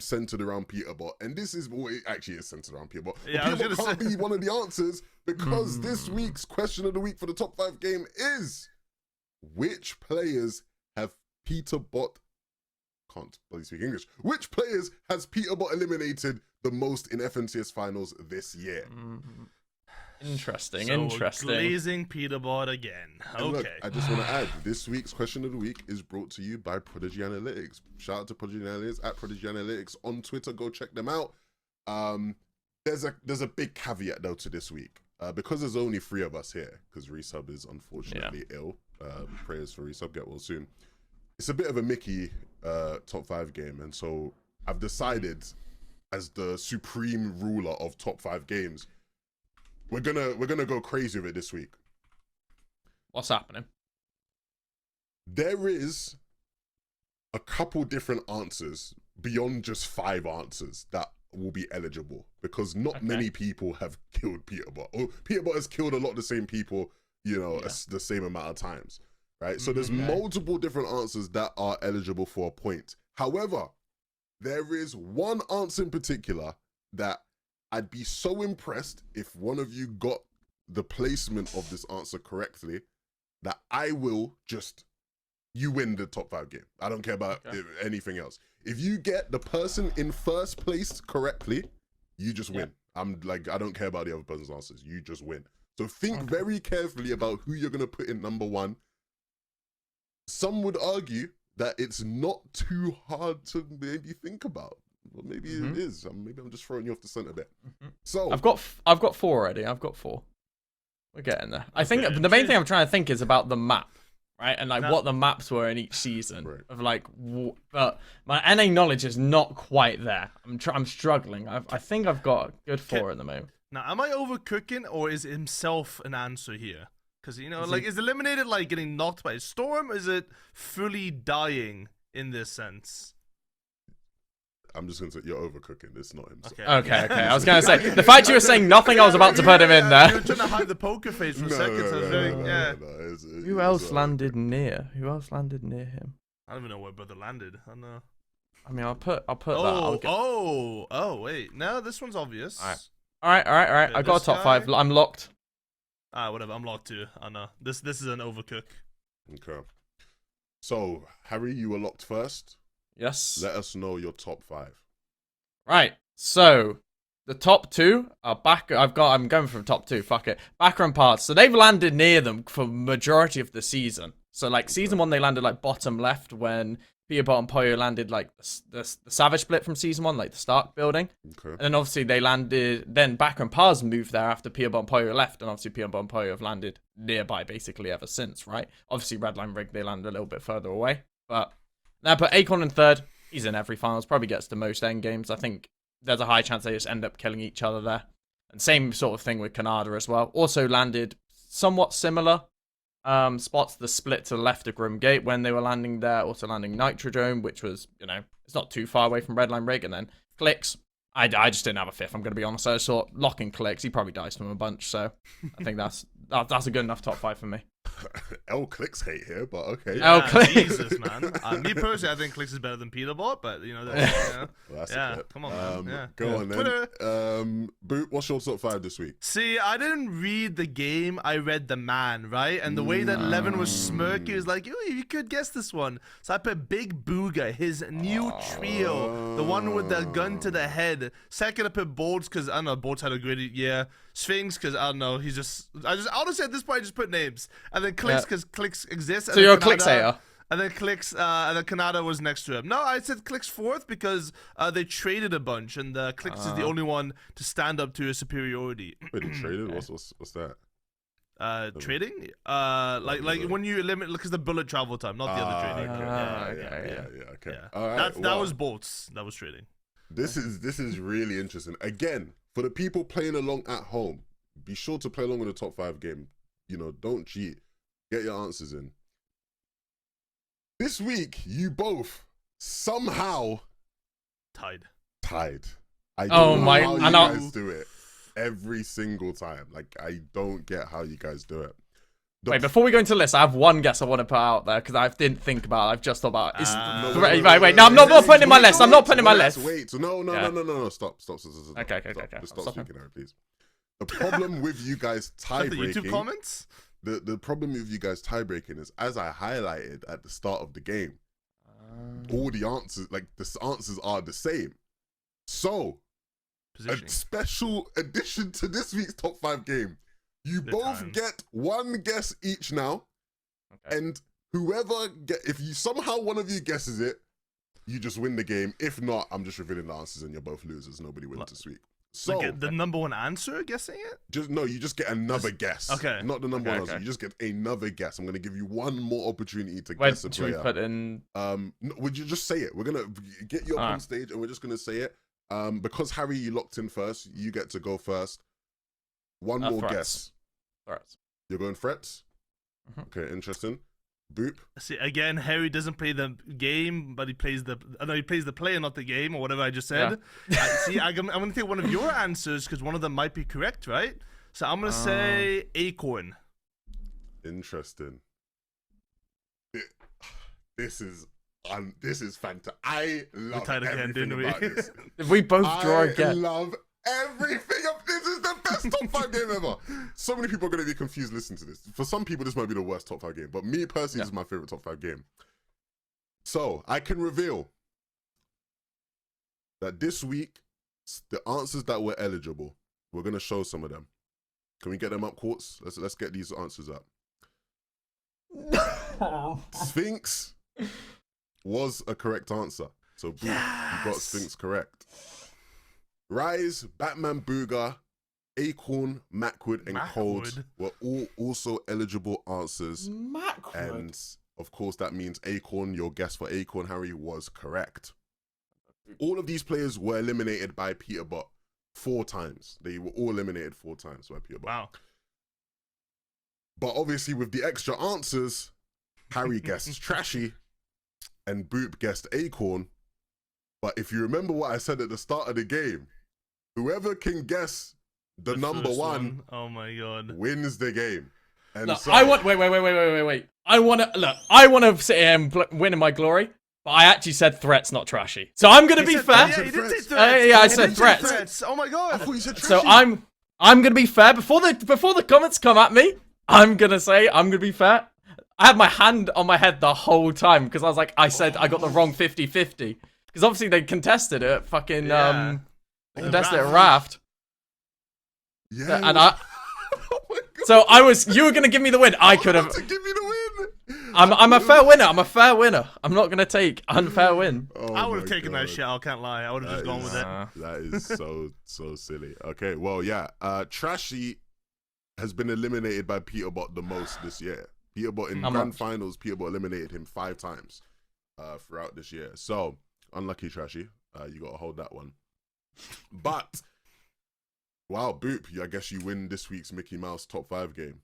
Speaker 1: centered around Peterbot, and this is what it actually is centered around Peterbot.
Speaker 3: Yeah,
Speaker 1: Peterbot can't be one of the answers because this week's question of the week for the top 5 game is: which players have Peterbot? Can't bloody speak English. Which players has Peterbot eliminated the most in FNTS finals this year?
Speaker 4: Interesting.
Speaker 3: Glazing Peterbot again. Okay.
Speaker 1: Look, I just want to add, this week's question of the week is brought to you by Prodigy Analytics. Shout out to Prodigy Analytics at Prodigy Analytics on Twitter. Go check them out. There's a big caveat though to this week. Because there's only 3 of us here, because Resub is unfortunately ill. Prayers for resub. Get well soon. It's a bit of a Mickey top 5 game, and so I've decided, as the supreme ruler of top 5 games, we're gonna go crazy with it this week.
Speaker 4: What's happening?
Speaker 1: There is a couple different answers beyond just 5 answers that will be eligible, because not many people have killed Peterbot. Or Peterbot has killed a lot of the same people, you know, the same amount of times, right? So there's multiple different answers that are eligible for a point. However, there is one answer in particular that I'd be so impressed if one of you got the placement of this answer correctly that I will just, you win the top 5 game. I don't care about anything else. If you get the person in first place correctly, you just win. I'm like, I don't care about the other person's answers. You just win. So think very carefully about who you're going to put in number 1. Some would argue that it's not too hard to maybe think about. Well, maybe it is. Maybe I'm just throwing you off the scent a bit. So
Speaker 4: I've got 4 already. I've got 4. We're getting there. I think the main thing I'm trying to think is about the map, right? And like what the maps were in each season of like. But my NA knowledge is not quite there. I'm struggling. I think I've got a good 4 at the moment.
Speaker 3: Now, am I overcooking, or is himself an answer here? Because, you know, like, is Eliminated like getting knocked by a storm? Or is it fully dying in this sense?
Speaker 1: I'm just going to say you're overcooking. It's not himself.
Speaker 4: Okay. I was going to say, the fact you were saying nothing, I was about to put him in there.
Speaker 3: You were trying to hide the poker face for a second. So I was very,
Speaker 4: Who else landed near? Who else landed near him?
Speaker 3: I don't even know where brother landed. I don't know.
Speaker 4: I mean, I'll put that.
Speaker 3: Wait. No, this one's obvious.
Speaker 4: All right. I got a top 5. I'm locked.
Speaker 3: Whatever. I'm locked too. I know. This is an overcook.
Speaker 1: Okay. So, Harry, you were locked first.
Speaker 4: Yes.
Speaker 1: Let us know your top 5.
Speaker 4: Right. So the top 2 are back. I'm going from top 2. Fuck it. Backer and Parts. So they've landed near them for majority of the season. So like season 1, they landed like bottom left when Peterbot and Poyo landed like the Savage split from season 1, like the Stark building. Okay. And then obviously they landed. Then Backer and Pars moved there after Peterbot and Poyo left, and obviously Peterbot and Poyo have landed nearby basically ever since, right? Obviously Redline Rig, they landed a little bit further away, but. Now, put Acorn in 3rd. He's in every finals. Probably gets the most end games. I think there's a high chance they just end up killing each other there. And same sort of thing with Canada as well. Also landed somewhat similar spots. The split to the left of Grim Gate when they were landing there. Also landing Nitrodrome, which was, you know, it's not too far away from Redline Rig. And then Clicks. I just didn't have a 5th. I'm going to be honest. So I saw locking Clicks. He probably dies from a bunch. So I think that's a good enough top 5 for me.
Speaker 1: L Clicks hate here, but okay.
Speaker 4: L Clicks.
Speaker 3: Jesus, man. Me personally, I think Clicks is better than Peterbot, but you know, that's come on, man.
Speaker 1: Go on then. Boot, what's your top 5 this week?
Speaker 3: See, I didn't read the game. I read the man, right? And the way that Levin was smirking, he was like, "Oh, you could guess this one." So I put Big Booga, his new trio, the one with the gun to the head. Second, I put Bolts because I don't know, Bolts had a great year. Sphinx because I don't know, I just honestly at this point I just put names, and then Clicks because Clicks exists.
Speaker 4: So you're a Clicks hater.
Speaker 3: And then Clicks, and then Canada was next to him. No, I said Clicks 4th because they traded a bunch, and Clicks is the only one to stand up to his superiority.
Speaker 1: Wait, they traded? What's that?
Speaker 3: Trading? Like when you limit, because the bullet travel time, not the other trading.
Speaker 1: Okay.
Speaker 3: Yeah.
Speaker 1: All right,
Speaker 3: that was Bolts. That was trading.
Speaker 1: This is really interesting. Again, for the people playing along at home, be sure to play along with the top 5 game. You know, don't cheat. Get your answers in. This week, you both somehow
Speaker 3: tied.
Speaker 1: I don't know how you guys do it every single time. Like, I don't get how you guys do it.
Speaker 4: Wait, before we go into the list, I have one guess I want to put out there because I didn't think about it. I've just thought about it. Wait. No, I'm not putting it in my list. I'm not putting it in my list.
Speaker 1: Wait, so no. Stop.
Speaker 4: Okay.
Speaker 1: Stop speaking, Harry, please. The problem with you guys tie-breaking...
Speaker 3: The YouTube comments?
Speaker 1: The problem with you guys tie-breaking is, as I highlighted at the start of the game, all the answers, like, the answers are the same. So, a special addition to this week's top 5 game. You both get one guess each now, and if you somehow one of you guesses it, you just win the game. If not, I'm just revealing the answers and you're both losers. Nobody wins this week. So
Speaker 3: Like the number one answer, guessing it?
Speaker 1: you just get another guess.
Speaker 3: Okay.
Speaker 1: Not the number one
Speaker 4: Okay.
Speaker 1: answer. You just get another guess. I'm gonna give you one more opportunity to
Speaker 4: Where
Speaker 1: guess a
Speaker 4: should we
Speaker 1: player.
Speaker 4: put in?
Speaker 1: No, would you just say it? We're gonna get you up on
Speaker 4: Alright.
Speaker 1: stage and we're just gonna say it. Because Harry, you locked in first, you get to go first. One more
Speaker 4: Threats.
Speaker 1: guess.
Speaker 4: Threats.
Speaker 1: You're going threats?
Speaker 4: Mhm.
Speaker 1: Okay, interesting. Boop.
Speaker 3: See, again, Harry doesn't play the game, but he plays the. No, he plays the player, not the game, or whatever I just said. See, I'm gonna take one of your answers because one of them might be correct, right? So I'm gonna say Acorn.
Speaker 1: Interesting. This is fantastic. I love
Speaker 3: tied again,
Speaker 1: everything
Speaker 3: didn't we?
Speaker 1: about this.
Speaker 4: If we both draw
Speaker 1: I
Speaker 4: again.
Speaker 1: love everything of this. Is the best top 5 game ever. So many people are going to be confused listening to this. For some people, this might be the worst top 5 game, but me personally, this is my favorite top 5 game. So I can reveal that this week, the answers that were eligible, we're going to show some of them. Can we get them up, Quartz? Let's get these answers up. Sphinx was a correct answer. So Boop, you got Sphinx correct. Rise, Batman Booga, Acorn, Macwood, and Cold were all also eligible answers.
Speaker 4: Macwood.
Speaker 1: And of course, that means Acorn, your guess for Acorn, Harry, was correct. All of these players were eliminated by Peterbot 4 times. They were all eliminated 4 times by Peterbot.
Speaker 3: Wow.
Speaker 1: But obviously, with the extra answers, Harry guessed Trashy and Boop guessed Acorn. But if you remember what I said at the start of the game, whoever can guess the number
Speaker 3: first
Speaker 1: one,
Speaker 3: oh my god,
Speaker 1: wins the game. And
Speaker 4: Look,
Speaker 1: so,
Speaker 4: I want. Wait. I want to sit here and win in my glory. But I actually said threats, not Trashy. So I'm gonna be fair.
Speaker 3: Yeah, you did say threats.
Speaker 4: Yeah, I
Speaker 3: You
Speaker 4: said
Speaker 3: did say
Speaker 4: threats.
Speaker 3: Oh my
Speaker 1: I
Speaker 3: god.
Speaker 1: thought you said Trashy.
Speaker 4: So I'm gonna be fair. Before the comments come at me, I'm gonna be fair. I had my hand on my head the whole time because I was like, I said I got the wrong 50-50. Because obviously they contested it at fucking
Speaker 3: Yeah.
Speaker 4: they contested it at Raft.
Speaker 1: Yeah.
Speaker 4: And I
Speaker 1: Oh my God.
Speaker 4: so you were gonna give me the win. I could have.
Speaker 1: To give me the win.
Speaker 4: I'm a fair winner. I'm not gonna take unfair win.
Speaker 1: Oh
Speaker 3: I would
Speaker 1: my
Speaker 3: have taken that
Speaker 1: God.
Speaker 3: shit. I can't lie. I would have just gone with it.
Speaker 1: That is so silly. Okay, well, yeah. Trashy has been eliminated by Peterbot the most this year. Peterbot in grand finals, Peterbot eliminated him 5 times throughout this year. So, unlucky Trashy. You got to hold that one. But, wow, Boop, I guess you win this week's Mickey Mouse top 5 game.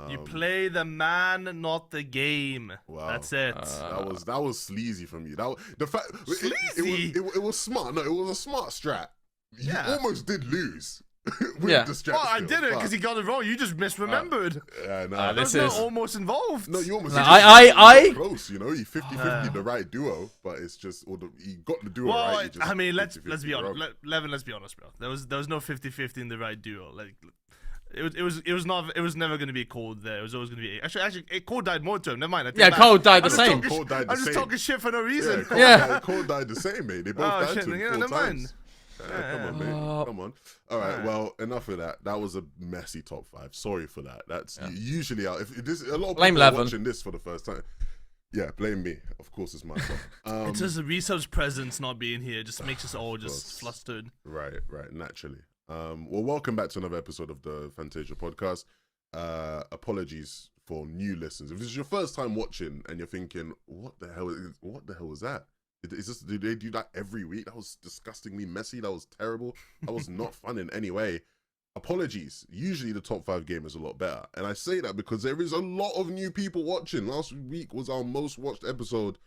Speaker 3: You play the man, not the game.
Speaker 1: Wow.
Speaker 3: That's it.
Speaker 1: That was sleazy from you. The fact
Speaker 3: Sleazy?
Speaker 1: it was smart. No, it was a smart strat. You
Speaker 3: Yeah.
Speaker 1: almost did lose. With
Speaker 4: Yeah.
Speaker 1: the strat
Speaker 3: Well, I
Speaker 1: still,
Speaker 3: did it
Speaker 1: but-
Speaker 3: because he got it wrong. You just misremembered.
Speaker 1: Yeah, no,
Speaker 4: this
Speaker 3: There's
Speaker 4: is-
Speaker 3: no almost involved.
Speaker 1: no, you almost.
Speaker 4: No,
Speaker 1: you
Speaker 4: I-
Speaker 1: just close. You know, you 50-50 the right duo, but it's just you got the duo
Speaker 3: Well,
Speaker 1: right. You just
Speaker 3: I mean, let's
Speaker 1: 50-50
Speaker 3: be honest.
Speaker 1: wrong.
Speaker 3: Levin, let's be honest, bro. There was no 50-50 in the right duo. Like, it was never gonna be Cold there. It was always gonna be actually Cold died more to him. Never mind. I take
Speaker 4: Yeah,
Speaker 3: that.
Speaker 4: Cold died the
Speaker 3: I'm just
Speaker 4: same.
Speaker 3: talking
Speaker 1: Cold died the
Speaker 3: I'm just
Speaker 1: same.
Speaker 3: talking shit for no
Speaker 1: Yeah,
Speaker 3: reason.
Speaker 1: Cole died the same, mate. They both
Speaker 3: Oh,
Speaker 1: died
Speaker 3: shit,
Speaker 1: to him
Speaker 3: yeah,
Speaker 1: 4
Speaker 3: never mind.
Speaker 1: times. Come on, mate. Come on. All right. Well, enough of that. That was a messy top 5. Sorry for that. That's usually if this a lot of
Speaker 4: Blame
Speaker 1: people are
Speaker 4: Levin.
Speaker 1: watching this for the first time. Yeah, blame me. Of course, it's my fault.
Speaker 3: It's just the Resub's presence not being here just makes us all just flustered.
Speaker 1: Right, naturally. Well, welcome back to another episode of the FNtasia podcast. Apologies for new listeners. If this is your first time watching and you're thinking, what the hell was that? Do they do that every week? That was disgustingly messy. That was terrible. That was not fun in any way. Apologies. Usually the top 5 game is a lot better. And I say that because there is a lot of new people watching. Last week was our most watched episode.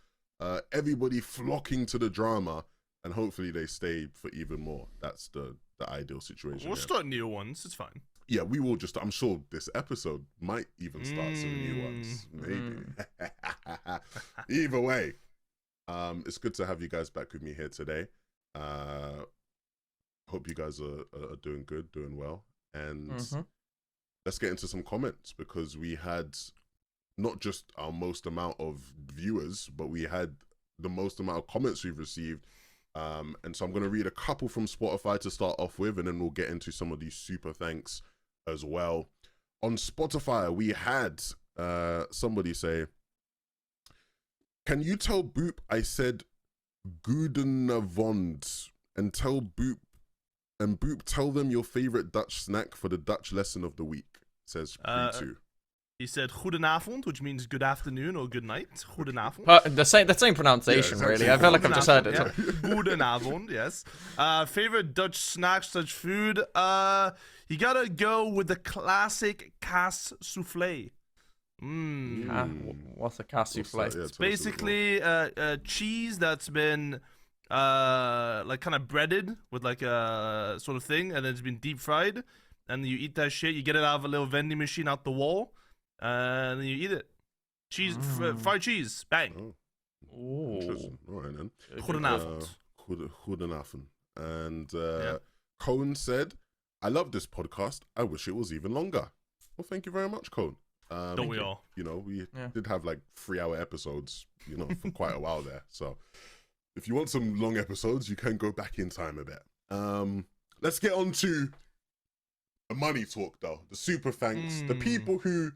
Speaker 1: Everybody flocking to the drama. And hopefully they stay for even more. That's the ideal situation.
Speaker 3: We'll start new ones. It's fine.
Speaker 1: Yeah, we will just, I'm sure this episode might even start some new ones. Maybe. Either way, it's good to have you guys back with me here today. Hope you guys are doing good, doing well. And let's get into some comments because we had not just our most amount of viewers, but we had the most amount of comments we've received. And so I'm going to read a couple from Spotify to start off with, and then we'll get into some of these super thanks as well. On Spotify, we had somebody say, "Can you tell Boop I said Gudenavond and tell Boop And Boop, tell them your favorite Dutch snack for the Dutch lesson of the week. Says Pre2.
Speaker 3: He said goedenavond, which means good afternoon or good night. Goedenavond.
Speaker 4: The same pronunciation,
Speaker 1: Yeah,
Speaker 4: really. I feel like I've just heard it.
Speaker 3: Yeah. Goedenavond, yes. Favorite Dutch snacks, Dutch food. You gotta go with the classic kaas soufflé.
Speaker 4: What's a kaas soufflé?
Speaker 1: Yeah,
Speaker 3: It's basically cheese that's been like kind of breaded with like a sort of thing, and then it's been deep fried. And you eat that shit. You get it out of a little vending machine out the wall. And then you eat it. Cheese, fried cheese, bang.
Speaker 1: Oh. Interesting. All right then.
Speaker 3: Goedenavond.
Speaker 1: Goedenavond. And Cone said, "I love this podcast. I wish it was even longer." Well, thank you very much, Cone.
Speaker 3: Don't we all?
Speaker 1: You know, we did have like 3-hour episodes, you know, for quite a while there. So if you want some long episodes, you can go back in time a bit. Let's get on to the money talk, though. The super thanks, the people who.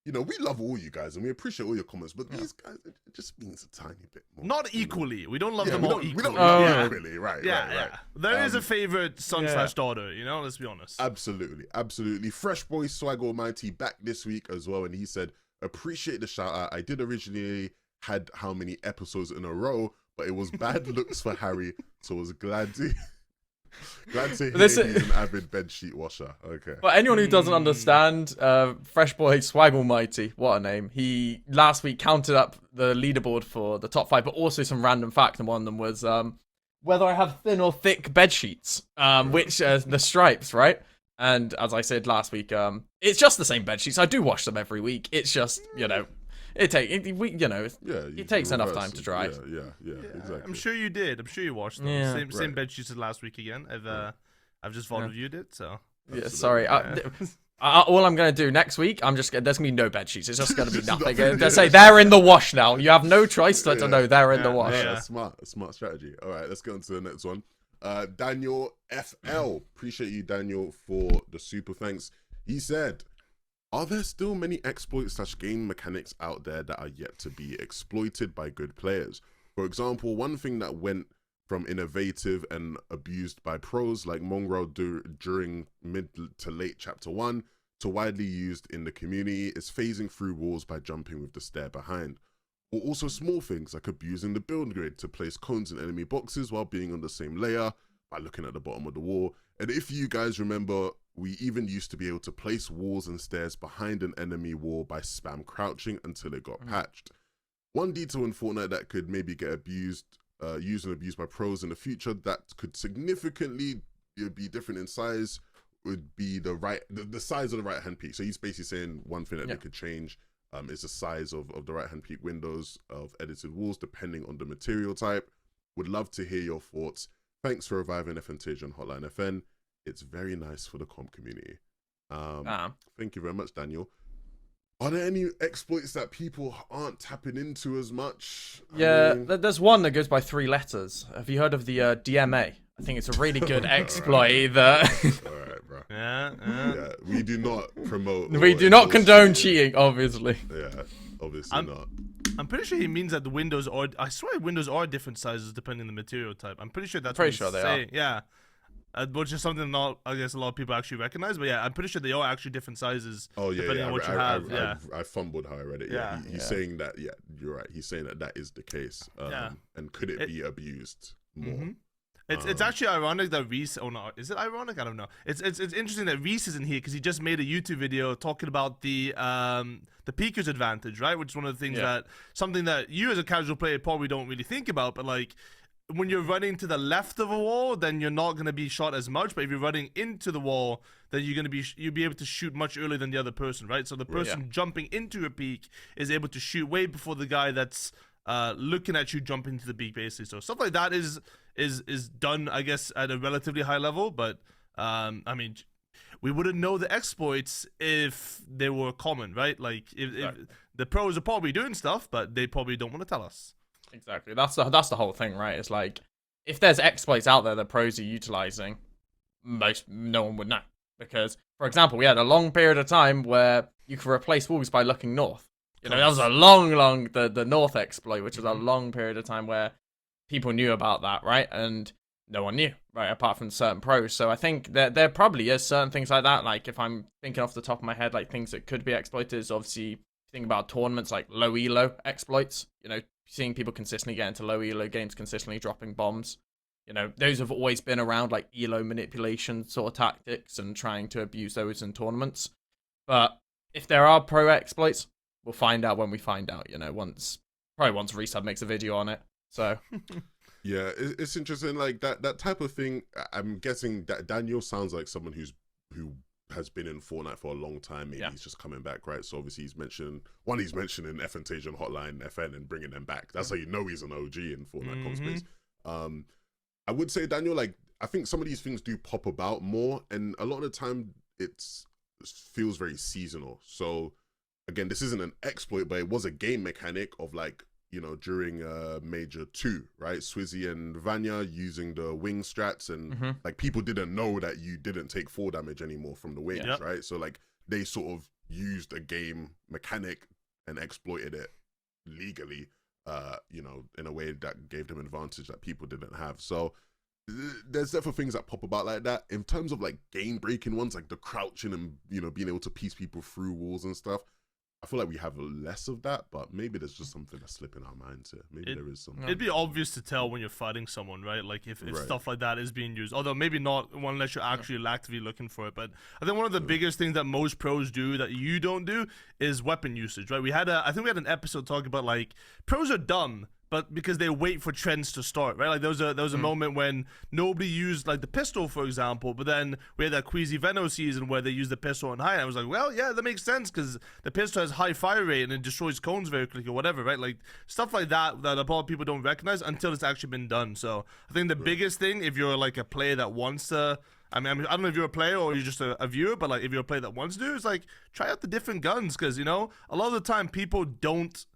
Speaker 1: You know, we love all you guys and we appreciate all your comments, but these guys, it just means a tiny bit more.
Speaker 3: Not equally. We don't love them all equally.
Speaker 1: We don't love them equally, right?
Speaker 3: There is a favorite son/daughter, you know, let's be honest.
Speaker 1: Absolutely. Fresh Boy Swag Almighty back this week as well, and he said, appreciate the shout out. I did originally had how many episodes in a row, but it was bad looks for Harry, so I was glad to hear he's an avid bedsheet washer. Okay.
Speaker 4: But anyone who doesn't understand, Fresh Boy Swag Almighty, what a name. He last week counted up the leaderboard for the top 5, but also some random fact, and one of them was whether I have thin or thick bed sheets, which the stripes, right? And as I said last week, it's just the same bed sheets. I do wash them every week. It's just, you know, it takes enough time to dry.
Speaker 1: Yeah, exactly.
Speaker 3: I'm sure you did. I'm sure you watched them.
Speaker 4: Yeah.
Speaker 3: Same bed sheets as last week again. I've just reviewed it, so.
Speaker 4: Yeah, sorry. All I'm gonna do next week, there's gonna be no bed sheets. It's just gonna be nothing. They say they're in the wash now. You have no choice but to know they're in the wash.
Speaker 1: Yeah, smart strategy. All right, let's go on to the next one. Daniel FL, appreciate you, Daniel, for the super thanks. He said, "Are there still many exploits/game mechanics out there that are yet to be exploited by good players? For example, one thing that went from innovative and abused by pros like Mongrel during mid to late chapter 1 to widely used in the community is phasing through walls by jumping with the stair behind. Or also small things like abusing the build grid to place cones in enemy boxes while being on the same layer by looking at the bottom of the wall. And if you guys remember, we even used to be able to place walls and stairs behind an enemy wall by spam crouching until it got patched. One detail in Fortnite that could maybe get used and abused by pros in the future that could significantly be different in size would be the size of the right hand peak. So he's basically saying one thing that they could change is the size of the right hand peak windows of edited walls depending on the material type. Would love to hear your thoughts. Thanks for reviving FNtasia on Hotline FN. It's very nice for the comp community." Thank you very much, Daniel. Are there any exploits that people aren't tapping into as much?
Speaker 4: There's one that goes by 3 letters. Have you heard of the DMA? I think it's a really good exploit.
Speaker 1: All right, bro. Yeah, we do not promote.
Speaker 4: We do not condone cheating, obviously.
Speaker 1: Yeah, obviously not.
Speaker 3: I'm pretty sure he means that the windows are. I swear windows are different sizes depending on the material type. I'm pretty sure that's
Speaker 4: Pretty
Speaker 3: what
Speaker 4: sure
Speaker 3: he's
Speaker 4: they
Speaker 3: saying. Yeah. Which is something not, I guess, a lot of people actually recognize. But yeah, I'm pretty sure they are actually different sizes.
Speaker 1: Oh yeah,
Speaker 3: depending on what you have.
Speaker 1: I fumbled how I read it. Yeah, he's saying that. Yeah, you're right. He's saying that is the case. And could it be abused more?
Speaker 3: It's actually ironic that Reese. Oh no, is it ironic? I don't know. It's interesting that Reese isn't here because he just made a YouTube video talking about the peeker's advantage, right? Which is one of the things that something that you as a casual player probably don't really think about, but like. When you're running to the left of a wall, then you're not going to be shot as much. But if you're running into the wall, then you'll be able to shoot much earlier than the other person, right? So the person jumping into a peak is able to shoot way before the guy that's looking at you jump into the peak, basically. So stuff like that is done, I guess, at a relatively high level. But I mean, we wouldn't know the exploits if they were common, right? Like if the pros are probably doing stuff, but they probably don't want to tell us.
Speaker 4: Exactly. That's the whole thing, right? It's like if there's exploits out there that pros are utilizing, no one would know. Because, for example, we had a long period of time where you could replace walls by looking north. You know, that was a long the north exploit, which was a long period of time where people knew about that, right? And no one knew, right? Apart from certain pros. So I think there probably is certain things like that. Like if I'm thinking off the top of my head, like things that could be exploited is obviously think about tournaments like low elo exploits. You know, seeing people consistently get into low elo games, consistently dropping bombs. You know, those have always been around, like elo manipulation sort of tactics and trying to abuse those in tournaments. But if there are pro exploits, we'll find out when we find out. You know, probably once Resub makes a video on it. So.
Speaker 1: Yeah, it's interesting, like that type of thing. I'm guessing that Daniel sounds like someone who has been in Fortnite for a long time. Maybe he's just coming back, right? So obviously he's mentioning FNtasia and Hotline FN and bringing them back. That's how you know he's an OG in Fortnite comp space. I would say, Daniel, like I think some of these things do pop about more, and a lot of the time it feels very seasonal. So again, this isn't an exploit, but it was a game mechanic of like, you know, during Major 2, right? Swizzy and Vanya using the wing strats, and like people didn't know that you didn't take 4 damage anymore from the wings, right? So like they sort of used a game mechanic and exploited it legally, you know, in a way that gave them advantage that people didn't have. So there's definitely things that pop about like that. In terms of like game breaking ones, like the crouching and, you know, being able to piece people through walls and stuff, I feel like we have less of that, but maybe there's just something that's slipping our minds here. Maybe there is something.
Speaker 3: It'd be obvious to tell when you're fighting someone, right? Like if stuff like that is being used. Although maybe not unless you're actually actively looking for it. But I think one of the biggest things that most pros do that you don't do is weapon usage, right? I think we had an episode talking about like pros are dumb, but because they wait for trends to start, right? Like there was a moment when nobody used like the pistol, for example, but then we had that Queasy Veno season where they used the pistol on high, and I was like, well, yeah, that makes sense because the pistol has high fire rate and it destroys cones very quickly or whatever, right? Like stuff like that a lot of people don't recognize until it's actually been done. So I think the biggest thing, if you're like a player that wants to, I mean, I don't know if you're a player or you're just a viewer, but like if you're a player that wants to do, is like try out the different guns, because you know a lot of the time people don't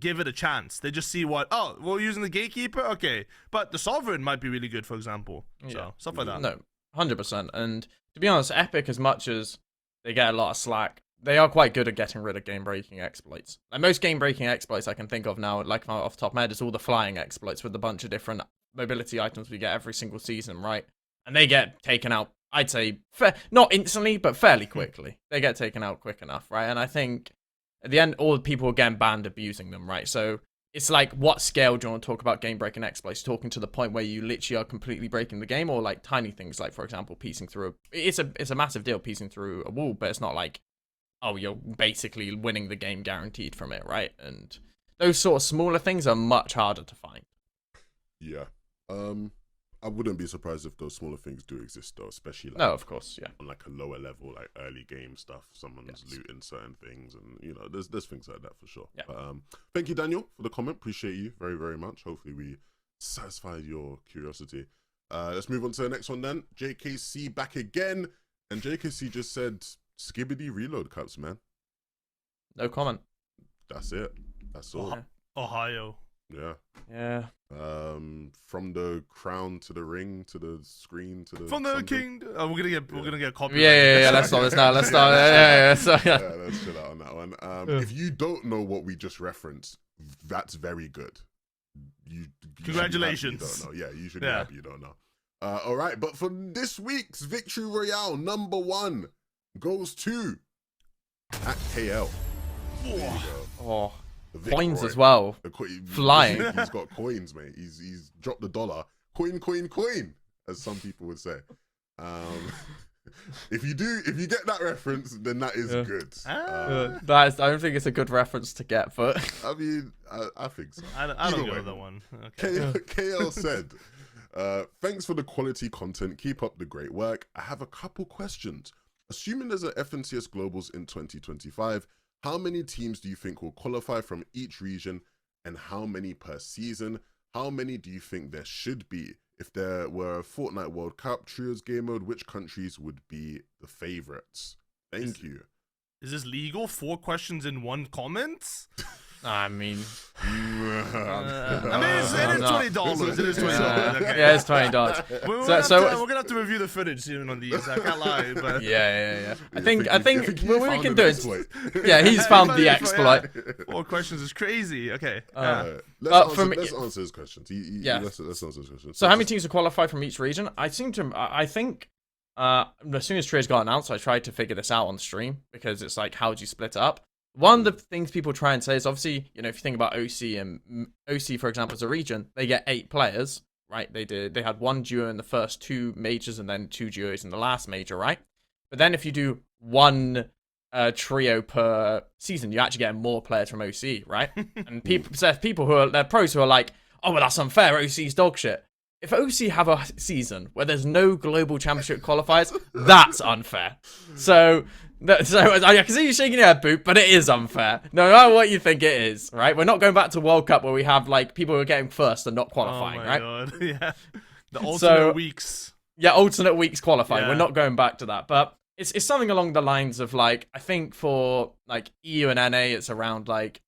Speaker 3: give it a chance. They just see we're using the Gatekeeper, okay, but the Sovereign might be really good, for example. So stuff like that.
Speaker 4: No, 100%. And to be honest, Epic, as much as they get a lot of slack, they are quite good at getting rid of game-breaking exploits. Like most game-breaking exploits I can think of now, like off the top of my head, is all the flying exploits with a bunch of different mobility items we get every single season, right? And they get taken out, I'd say, not instantly, but fairly quickly. They get taken out quick enough, right? And I think at the end, all the people are getting banned abusing them, right? So it's like, what scale do you want to talk about game-breaking exploits? Talking to the point where you literally are completely breaking the game, or like tiny things like, for example, piecing through it's a massive deal piecing through a wall, but it's not like, oh, you're basically winning the game guaranteed from it, right? And those sort of smaller things are much harder to find.
Speaker 1: Yeah. I wouldn't be surprised if those smaller things do exist, though, especially like,
Speaker 4: no, of course, yeah,
Speaker 1: on like a lower level, like early game stuff. Someone's looting certain things, and you know, there's things like that for sure.
Speaker 4: Yeah.
Speaker 1: But, thank you, Daniel, for the comment. Appreciate you very, very much. Hopefully, we satisfied your curiosity. Let's move on to the next one then. JKC back again, and JKC just said, "Skibbity reload cups, man."
Speaker 4: No comment.
Speaker 1: That's it. That's all.
Speaker 3: Ohio.
Speaker 1: Yeah.
Speaker 4: Yeah.
Speaker 1: From the crown to the ring to the screen to the
Speaker 3: from the king. Oh, we're gonna get copyright.
Speaker 4: Yeah. Let's stop this now. Let's stop. Yeah.
Speaker 1: Let's chill out on that one. If you don't know what we just referenced, that's very good. You
Speaker 3: Congratulations.
Speaker 1: You don't know. Yeah, you should be happy you don't know. All right, but for this week's Victory Royale, number 1 goes to at KL. There you go.
Speaker 4: Oh.
Speaker 1: Vic
Speaker 4: Coins
Speaker 1: Roy.
Speaker 4: as well. Flying.
Speaker 1: He's got coins, mate. He's dropped the dollar. Coin, as some people would say. If you get that reference, then that is good.
Speaker 4: I don't think it's a good reference to get, but
Speaker 1: I mean, I think so.
Speaker 3: I don't know that one. Okay.
Speaker 1: KL said, thanks for the quality content. Keep up the great work. I have a couple questions. Assuming there's a FNCS Globals in 2025, how many teams do you think will qualify from each region, and how many per season? How many do you think there should be? If there were a Fortnite World Cup Trios game mode, which countries would be the favorites? Thank you.
Speaker 3: Is this legal? 4 questions in 1 comment?
Speaker 4: I mean,
Speaker 3: I mean, it is $20. It is $20. Okay.
Speaker 4: yeah, it's $20.
Speaker 3: We're gonna have to review the footage soon on these. I can't lie, but
Speaker 4: Yeah. I think what we can do is,
Speaker 1: Wait.
Speaker 4: yeah, he's found the exploit.
Speaker 3: 4 questions is crazy. Okay.
Speaker 1: Let's answer his questions.
Speaker 4: Yeah.
Speaker 1: Let's answer his questions.
Speaker 4: So how many teams will qualify from each region? I think as soon as Triers got announced, I tried to figure this out on stream because it's like, how do you split it up? One of the things people try and say is obviously, you know, if you think about OC and OC, for example, as a region, they get 8 players, right? They had 1 duo in the first 2 majors and then 2 duos in the last major, right? But then if you do 1 trio per season, you actually get more players from OC, right? And people who are, they're pros who are like, oh, well, that's unfair. OC's dog shit. If OC have a season where there's no global championship qualifiers, that's unfair. So I can see you shaking your head, Boop, but it is unfair. No matter what you think it is, right? We're not going back to World Cup where we have like people who are getting first and not qualifying, right?
Speaker 3: God. Yeah. The alternate weeks.
Speaker 4: Yeah, alternate weeks qualifying.
Speaker 3: Yeah.
Speaker 4: We're not going back to that. But it's something along the lines of like, I think for like EU and NA, it's around like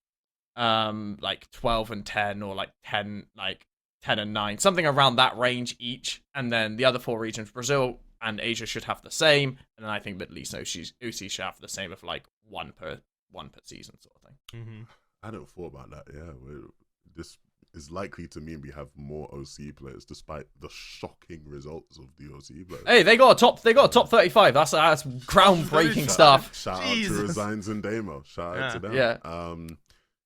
Speaker 4: 12 and 10 or like 10 and 9, something around that range each. And then the other 4 regions, Brazil and Asia, should have the same. And then I think Middle East and OC should have the same of like one per season sort of thing.
Speaker 3: Mm-hmm.
Speaker 1: I hadn't thought about that. Yeah, this is likely to mean we have more OC players, despite the shocking results of the OC players.
Speaker 4: Hey, they got a top 35. That's groundbreaking stuff.
Speaker 1: Shout out to Resigns and Damo. Shout out to them.
Speaker 4: Yeah.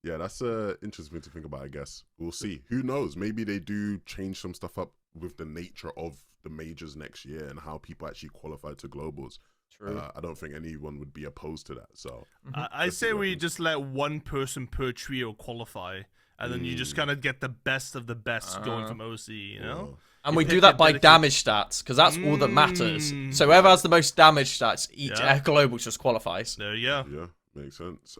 Speaker 1: Yeah, that's interesting thing to think about, I guess. We'll see. Who knows? Maybe they do change some stuff up with the nature of the majors next year and how people actually qualify to globals.
Speaker 4: True.
Speaker 1: I don't think anyone would be opposed to that. So
Speaker 3: I say we just let 1 person per trio qualify, and then you just kind of get the best of the best going from OC, you know?
Speaker 4: And we do that by damage stats, because that's all that matters. So whoever has the most damage stats, each global just qualifies.
Speaker 3: There you go.
Speaker 1: Yeah, makes sense.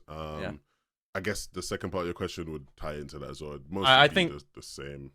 Speaker 1: I guess the second part of your question would tie into that as well. Most
Speaker 4: I think
Speaker 1: the same.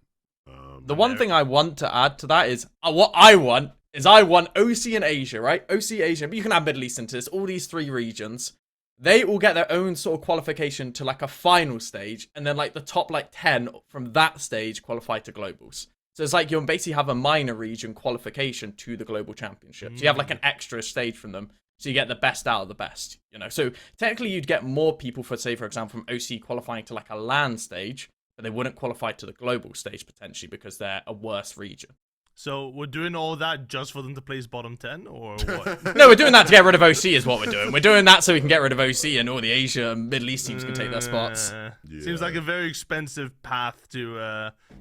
Speaker 4: The one thing I want to add to that is what I want OC and Asia, right? OC, Asia, but you can add Middle East into this. All these 3 regions, they all get their own sort of qualification to like a final stage, and then like the top like 10 from that stage qualify to globals. So it's like you basically have a minor region qualification to the global championship. So you have like an extra stage from them. So you get the best out of the best, you know. So technically you'd get more people for, say, for example, from OC qualifying to like a LAN stage, but they wouldn't qualify to the global stage potentially because they're a worse region.
Speaker 3: So we're doing all that just for them to place bottom 10, or what?
Speaker 4: No, we're doing that to get rid of OC is what we're doing. We're doing that so we can get rid of OC and all the Asia and Middle East teams can take their spots.
Speaker 1: Yeah.
Speaker 3: Seems like a very expensive path to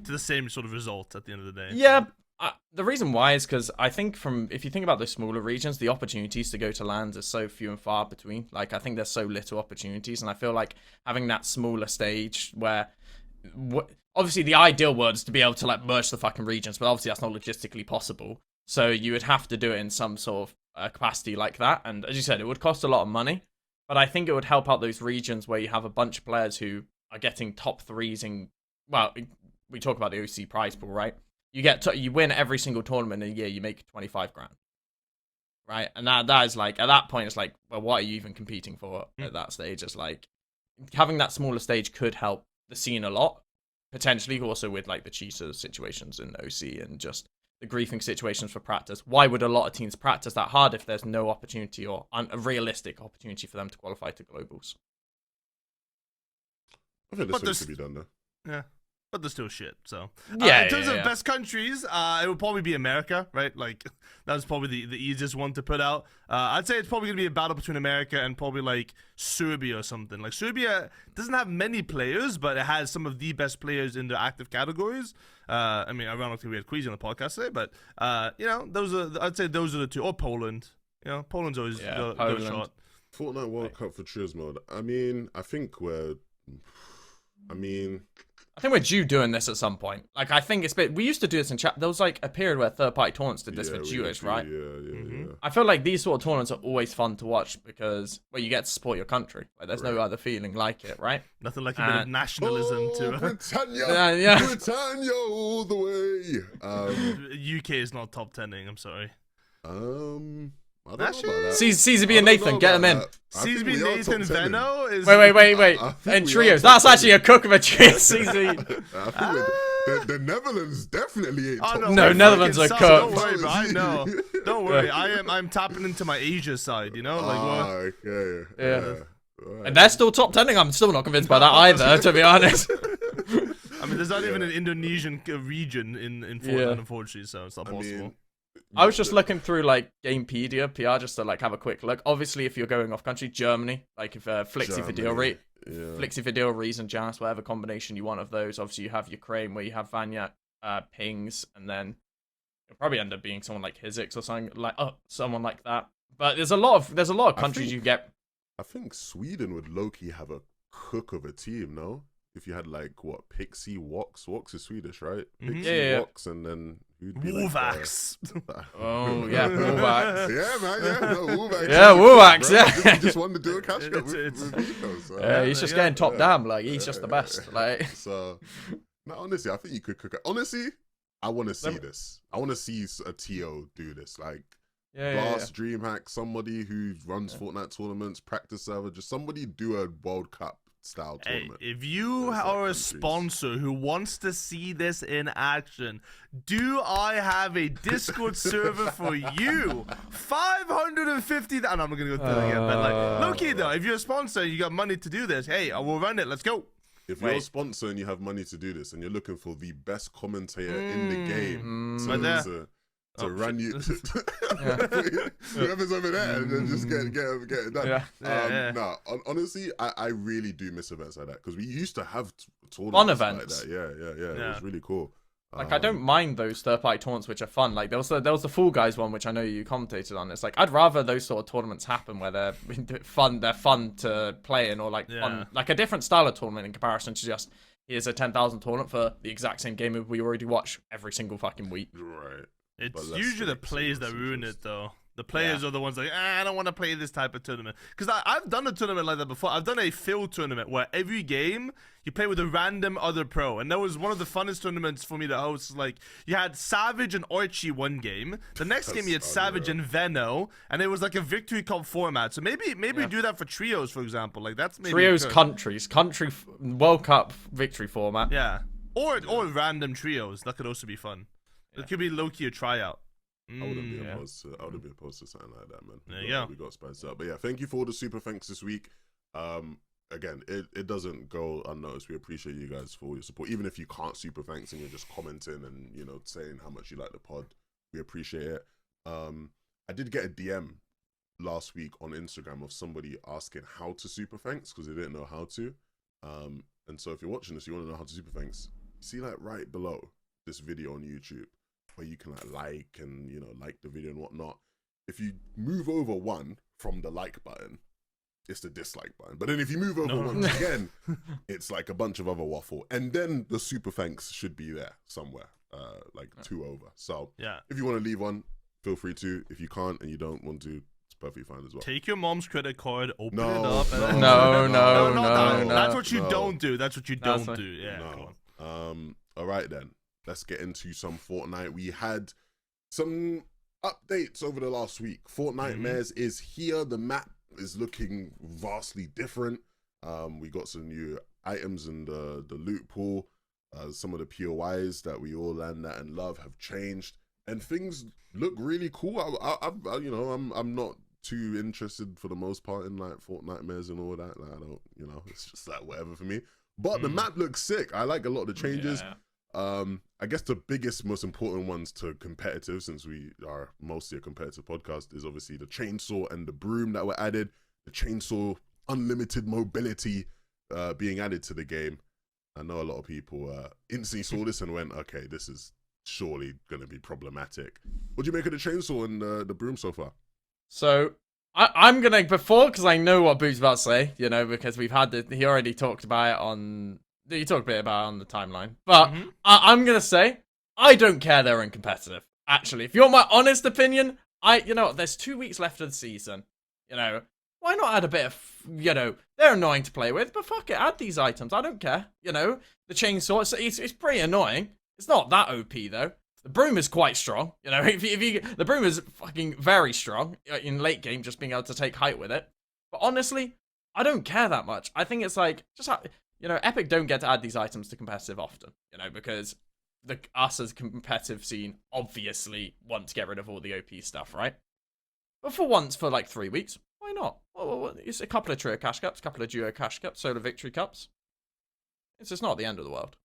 Speaker 3: the same sort of result at the end of the day.
Speaker 4: Yeah. The reason why is because I think if you think about those smaller regions, the opportunities to go to lands are so few and far between. Like, I think there's so little opportunities, and I feel like having that smaller stage where, obviously the ideal world is to be able to like merge the fucking regions, but obviously that's not logistically possible. So you would have to do it in some sort of capacity like that. And as you said, it would cost a lot of money, but I think it would help out those regions where you have a bunch of players who are getting top 3s in, well, we talk about the OC prize pool, right? You win every single tournament in a year, you make 25 grand, right? And that is like, at that point, it's like, well, what are you even competing for at that stage? It's like, having that smaller stage could help the scene a lot, potentially also with like the cheater situations in OC and just the griefing situations for practice. Why would a lot of teams practice that hard if there's no opportunity or a realistic opportunity for them to qualify to globals?
Speaker 1: I think there's something to be done there.
Speaker 3: Yeah. But they're still shit, so... in terms of best countries, it would probably be America, right? Like, that's probably the easiest one to put out. I'd say it's probably going to be a battle between America and probably, like, Serbia or something. Like, Serbia doesn't have many players, but it has some of the best players in their active categories. I mean, ironically, we had Queasy on the podcast today, but, you know, I'd say those are the 2. Or Poland. You know, Poland's always a good shot.
Speaker 1: Fortnite World Cup for Trios mode. I mean, I think we're
Speaker 4: due doing this at some point. Like, I think we used to do this in chat. There was like a period where third-party tournaments did this for duos, right?
Speaker 1: Yeah.
Speaker 4: I feel like these sort of tournaments are always fun to watch because, well, you get to support your country. Like, there's no other feeling like it, right?
Speaker 3: Nothing like a bit of nationalism to
Speaker 1: Britannia, Britannia all the way.
Speaker 3: UK is not top 10ing. I'm sorry.
Speaker 1: I don't
Speaker 3: That
Speaker 1: know about that.
Speaker 4: CZB and Nathan, get them in.
Speaker 3: CZB, Nathan, Venno is.
Speaker 4: Wait. In trios. That's actually a cook of a trio. CZ.
Speaker 1: The Netherlands definitely ain't top.
Speaker 4: No, Netherlands are
Speaker 3: Don't
Speaker 4: cooked.
Speaker 3: worry, bro. I know. Don't worry. I'm tapping into my Asia side. You know, like what?
Speaker 1: Okay.
Speaker 4: Yeah.
Speaker 1: Right.
Speaker 4: And they're still top 10ing. I'm still not convinced by that either, to be honest.
Speaker 3: I mean, there's not even an Indonesian region in Fortnite, unfortunately, so it's not possible.
Speaker 4: I was just looking through like Gamepedia PR just to like have a quick look. Obviously, if you're going off country, Germany, like if Flixie Video Reason, Jazz, whatever combination you want of those. Obviously, you have Ukraine where you have Vanya, Pings, and then it'll probably end up being someone like Hizix or someone like that. But there's a lot of countries you get.
Speaker 1: I think Sweden would low-key have a cook of a team, no? If you had like what, Pixie, Wox is Swedish, right? Pixie, Wox, and then who'd be
Speaker 3: Wolvax.
Speaker 4: Oh yeah, Wolvax.
Speaker 1: Yeah, man, Wolvax.
Speaker 4: Yeah, Wolvax. Yeah.
Speaker 1: He just wanted to do a catch up with Rico, so.
Speaker 4: Yeah, he's just getting top down. Like he's just the best. Like
Speaker 1: so. No, honestly, I think you could cook it. Honestly, I want to see this. I want to see a TO do this. Like. Blast, DreamHack, somebody who runs Fortnite tournaments, practice server, just somebody do a World Cup style tournament.
Speaker 3: If you are a sponsor who wants to see this in action, do I have a Discord server for you? 550. And I'm not gonna go through it again, but like, low-key though, if you're a sponsor and you got money to do this, hey, I will run it. Let's go.
Speaker 1: If you're a sponsor and you have money to do this, and you're looking for the best commentator in the game to run you, whoever's over there, and then just get it done. No, honestly, I really do miss events like that because we used to have tournaments
Speaker 4: fun events
Speaker 1: like that. Yeah, it was really cool.
Speaker 4: Like I don't mind those third-party tournaments which are fun. Like there was the Fall Guys one which I know you commentated on. It's like I'd rather those sort of tournaments happen where they're fun. They're fun to play in, or like fun, like a different style of tournament in comparison to just here's a 10,000 tournament for the exact same game we already watch every single fucking week.
Speaker 1: Right.
Speaker 3: It's usually the players that ruin it, though. The players are the ones like, I don't want to play this type of tournament. Because I've done a tournament like that before. I've done a field tournament where every game you play with a random other pro. And that was one of the funnest tournaments for me to host. Like, you had Savage and Archie one game. The next game you had Savage and Venno. And it was like a Victory Cup format. So maybe do that for trios, for example. Like, that's maybe
Speaker 4: trios, country World Cup victory format.
Speaker 3: Yeah. Or random trios. That could also be fun. It could be low-key a tryout.
Speaker 1: I wouldn't be opposed to something like that, man.
Speaker 3: There you go.
Speaker 1: We got spiced up. But yeah, thank you for all the super thanks this week. Again, it doesn't go unnoticed. We appreciate you guys for your support. Even if you can't super thanks and you're just commenting and, you know, saying how much you like the pod, we appreciate it. I did get a DM last week on Instagram of somebody asking how to super thanks because they didn't know how to. And so if you're watching this, you want to know how to super thanks, see like right below this video on YouTube, where you can like and, you know, like the video and whatnot. If you move over one from the like button, it's the dislike button. But then if you move over once again, it's like a bunch of other waffle. And then the super thanks should be there somewhere, like 2 over. So if you want to leave one, feel free to. If you can't and you don't want to, it's perfectly fine as well.
Speaker 3: Take your mom's credit card, open it up.
Speaker 4: No.
Speaker 3: That's what you don't do. That's what you don't do. Yeah.
Speaker 1: All right then. Let's get into some Fortnite. We had some updates over the last week. Fortnitemares is here. The map is looking vastly different. We got some new items in the loot pool. Some of the POIs that we all land at and love have changed, and things look really cool. I'm not too interested for the most part in like Fortnitemares and all that. Like, I don't, you know, it's just like whatever for me. But the map looks sick. I like a lot of the changes. I guess the biggest, most important ones to competitive, since we are mostly a competitive podcast, is obviously the chainsaw and the broom that were added. The chainsaw unlimited mobility being added to the game. I know a lot of people instantly saw this and went, okay, this is surely going to be problematic. What do you make of the chainsaw and the broom so far?
Speaker 4: So I'm gonna because I know what Boo's about to say, you know, because we've had he already talked about it on. You talked a bit about it on the timeline, but I'm gonna say I don't care they're uncompetitive. Actually, if you want my honest opinion, there's 2 weeks left of the season. You know, why not add a bit of, you know, they're annoying to play with, but fuck it, add these items. I don't care. You know, the chainsaw, it's pretty annoying. It's not that OP though. The broom is quite strong. You know, if you the broom is fucking very strong in late game, just being able to take height with it. But honestly, I don't care that much. I think it's like, just you know, Epic don't get to add these items to competitive often, you know, because us as a competitive scene obviously want to get rid of all the OP stuff, right? But for once, for like 3 weeks, why not? Well, it's a couple of trio cash cups, a couple of duo cash cups, solo victory cups. It's just not the end of the world.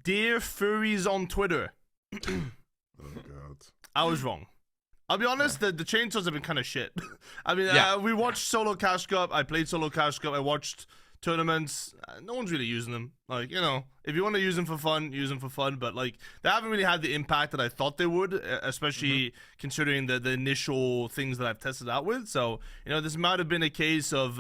Speaker 3: Dear furries on Twitter.
Speaker 1: Oh god.
Speaker 3: I was wrong. I'll be honest, the chainsaws have been kind of shit. I mean,
Speaker 4: Yeah.
Speaker 3: We watched Solo Cash Cup. I played Solo Cash Cup. I watched tournaments. No one's really using them. Like, you know, if you want to use them for fun, use them for fun. But, like, they haven't really had the impact that I thought they would, especially considering the initial things that I've tested out with. So, you know, this might have been a case of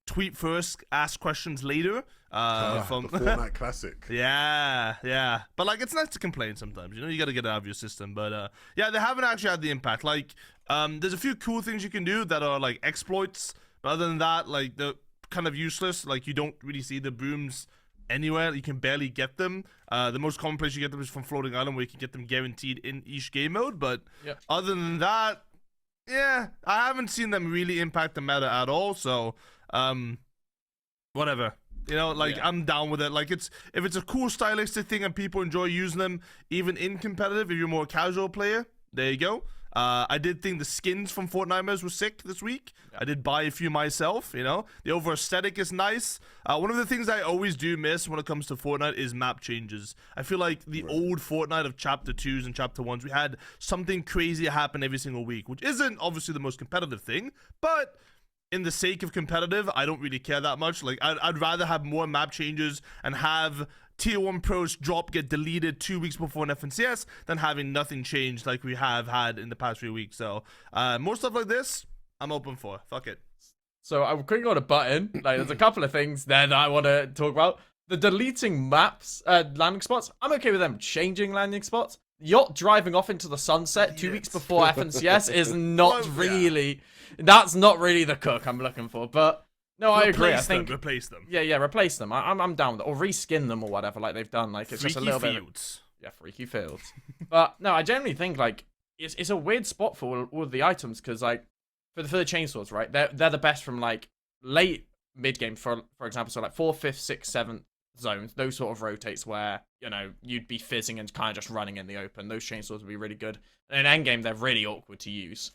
Speaker 3: tweet first, ask questions later. From
Speaker 1: the Fortnite Classic.
Speaker 3: Yeah. But, like, it's nice to complain sometimes. You know, you got to get it out of your system. But, yeah, they haven't actually had the impact. Like, there's a few cool things you can do that are, like, exploits. But other than that, like, they're kind of useless. Like, you don't really see the brooms anywhere. You can barely get them. The most common place you get them is from Floating Island, where you can get them guaranteed in each game mode. But other than that, yeah, I haven't seen them really impact the meta at all. So, whatever. You know, like, I'm down with it. Like, if it's a cool stylistic thing and people enjoy using them, even in competitive, if you're more a casual player, there you go. I did think the skins from Fortnitemares were sick this week. I did buy a few myself, you know. The overall aesthetic is nice. One of the things I always do miss when it comes to Fortnite is map changes. I feel like the old Fortnite of Chapter 2s and Chapter 1s, we had something crazy happen every single week, which isn't obviously the most competitive thing, but in the sake of competitive, I don't really care that much. Like, I'd rather have more map changes and have Tier 1 pros get deleted 2 weeks before an FNCS than having nothing changed like we have had in the past few weeks. So, more stuff like this, I'm open for. Fuck it.
Speaker 4: So I'm clicking on a button. Like, there's a couple of things there that I want to talk about. The deleting maps, landing spots. I'm okay with them changing landing spots. Yacht driving off into the sunset 2 weeks before FNCS is not really. That's not really the cook I'm looking for. But no, I agree. I think
Speaker 3: replace them.
Speaker 4: Yeah, replace them. I'm down with it, or reskin them or whatever, like they've done. Like, it's
Speaker 3: Freaky
Speaker 4: just a little
Speaker 3: fields.
Speaker 4: Freaky fields. But no, I generally think like it's a weird spot for all of the items because like for the chainsaws, right? They're the best from like late mid game for example. So like 4th, 5th, 6th, 7th zones, those sort of rotates where, you know, you'd be fizzing and kind of just running in the open. Those chainsaws would be really good. And in endgame, they're really awkward to use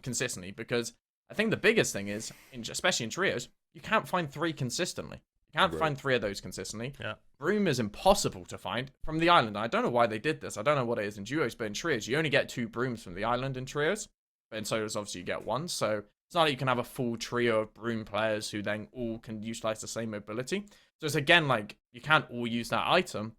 Speaker 4: consistently because I think the biggest thing is, especially in trios, you can't find 3 consistently. You can't find 3 of those consistently.
Speaker 3: Yeah.
Speaker 4: Broom is impossible to find from the island. I don't know why they did this. I don't know what it is in duos, but in trios, you only get 2 brooms from the island in trios. But in solos, obviously, you get 1. So it's not like you can have a full trio of broom players who then all can utilize the same mobility. So it's again like you can't all use that item.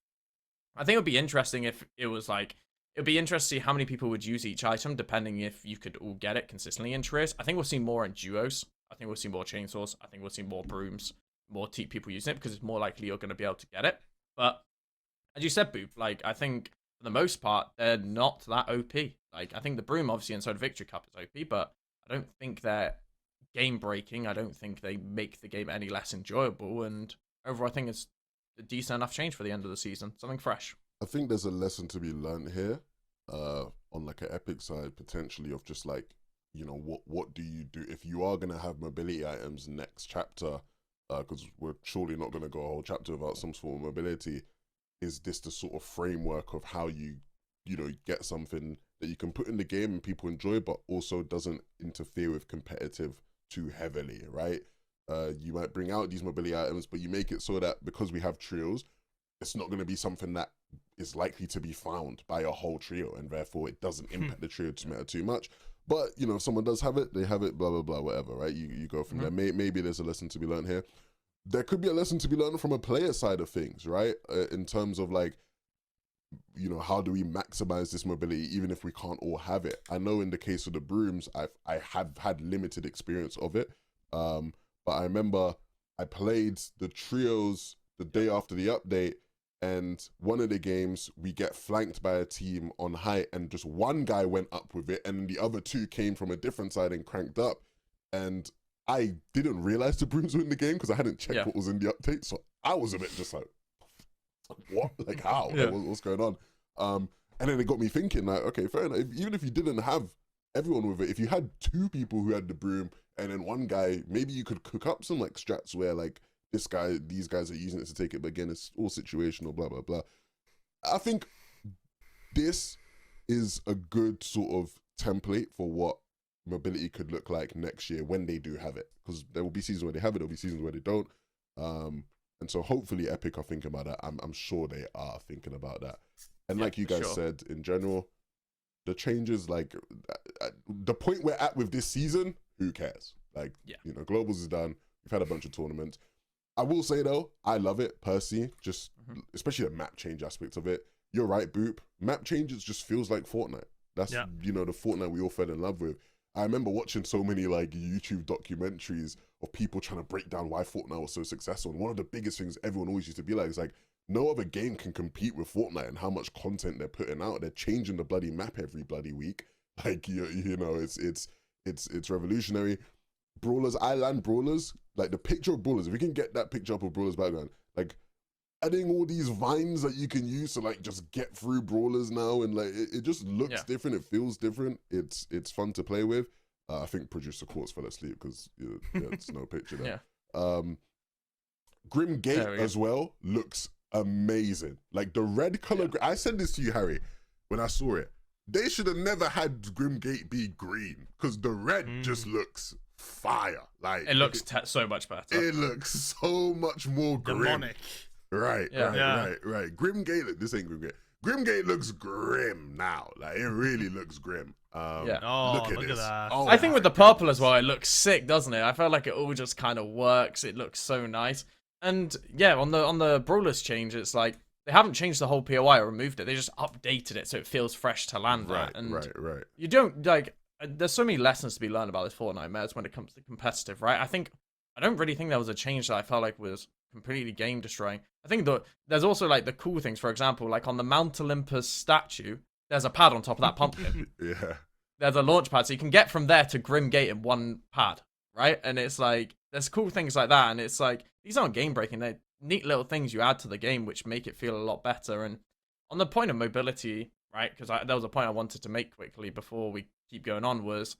Speaker 4: I think it would be interesting if it was like, it'd be interesting to see how many people would use each item depending if you could all get it consistently in trios. I think we'll see more in duos. I think we'll see more chainsaws. I think we'll see more brooms, more people using it because it's more likely you're going to be able to get it. But as you said, Boop, like I think for the most part, they're not that OP. Like I think the broom obviously inside Victory Cup is OP, but I don't think they're game breaking. I don't think they make the game any less enjoyable. And overall, I think it's a decent enough change for the end of the season. Something fresh.
Speaker 1: I think there's a lesson to be learned here, on like an Epic side potentially of just like, you know, what do you do if you are gonna have mobility items next chapter? Because we're surely not gonna go a whole chapter without some sort of mobility. Is this the sort of framework of how you know, get something that you can put in the game and people enjoy, but also doesn't interfere with competitive too heavily, right? You might bring out these mobility items, but you make it so that because we have trios, it's not going to be something that is likely to be found by a whole trio, and therefore it doesn't impact the trio to matter too much. But, you know, if someone does have it, they have it, blah, blah, blah, whatever, right? You go from there. Maybe there's a lesson to be learned here. There could be a lesson to be learned from a player side of things, right? In terms of like, you know, how do we maximize this mobility even if we can't all have it? I know in the case of the brooms, I have had limited experience of it. But I remember I played the trios the day after the update, and one of the games we get flanked by a team on height, and just one guy went up with it, and the other 2 came from a different side and cranked up. And I didn't realize the brooms were in the game because I hadn't checked what was in the update. So I was a bit just like, what? Like how?
Speaker 4: Yeah.
Speaker 1: Like, what's going on? And then it got me thinking, like, okay, fair enough. Even if you didn't have everyone with it, if you had 2 people who had the broom and then one guy, maybe you could cook up some like strats where like these guys are using it to take it, but again, it's all situational, blah blah blah. I think this is a good sort of template for what mobility could look like next year when they do have it, because there will be seasons where they have it, there'll be seasons where they don't, and so hopefully Epic are thinking about that. I'm sure they are thinking about that. And like you guys said, in general, the changes, like at the point we're at with this season, who cares? Like, you know, Globals is done. We've had a bunch of tournaments. I will say though, I love it personally, just especially the map change aspect of it. You're right, Boop. Map changes just feels like Fortnite. That's, you know, the Fortnite we all fell in love with. I remember watching so many like YouTube documentaries of people trying to break down why Fortnite was so successful. And one of the biggest things everyone always used to be like is like, no other game can compete with Fortnite and how much content they're putting out. They're changing the bloody map every bloody week. Like, you know, it's revolutionary. Brawlers, Island Brawlers, like the picture of Brawlers, if we can get that picture up of Brawlers background, like adding all these vines that you can use to like just get through Brawlers now, and like it just looks different, it feels different, it's fun to play with. I think producer Quartz fell asleep because it's no picture there. Grim Gate as well looks amazing. Like the red color, I said this to you, Harry, when I saw it. They should have never had Grim Gate be green, because the red just looks fire. Like
Speaker 4: it looks so much better.
Speaker 1: It looks so much more grim.
Speaker 3: Demonic.
Speaker 1: Right. Grim Gate, this ain't Grim Gate. Grim Gate looks grim now. Like it really looks grim.
Speaker 3: Oh,
Speaker 1: look at this.
Speaker 3: that.
Speaker 1: Oh,
Speaker 4: I think with the purple as well, it looks sick, doesn't it? I felt like it all just kind of works. It looks so nice. And yeah, on the Brawlers change, it's like they haven't changed the whole POI or removed it. They just updated it so it feels fresh to land there.
Speaker 1: Right.
Speaker 4: You don't like. There's so many lessons to be learned about this Fortnitemares when it comes to competitive, right? I don't really think there was a change that I felt like was completely game destroying. I think there's also like the cool things. For example, like on the Mount Olympus statue, there's a pad on top of that pumpkin. There's a launch pad, so you can get from there to Grim Gate in one pad, right? And it's like there's cool things like that, and it's like these aren't game breaking. They're neat little things you add to the game which make it feel a lot better. And on the point of mobility, right? Because there was a point I wanted to make quickly before we keep going on, was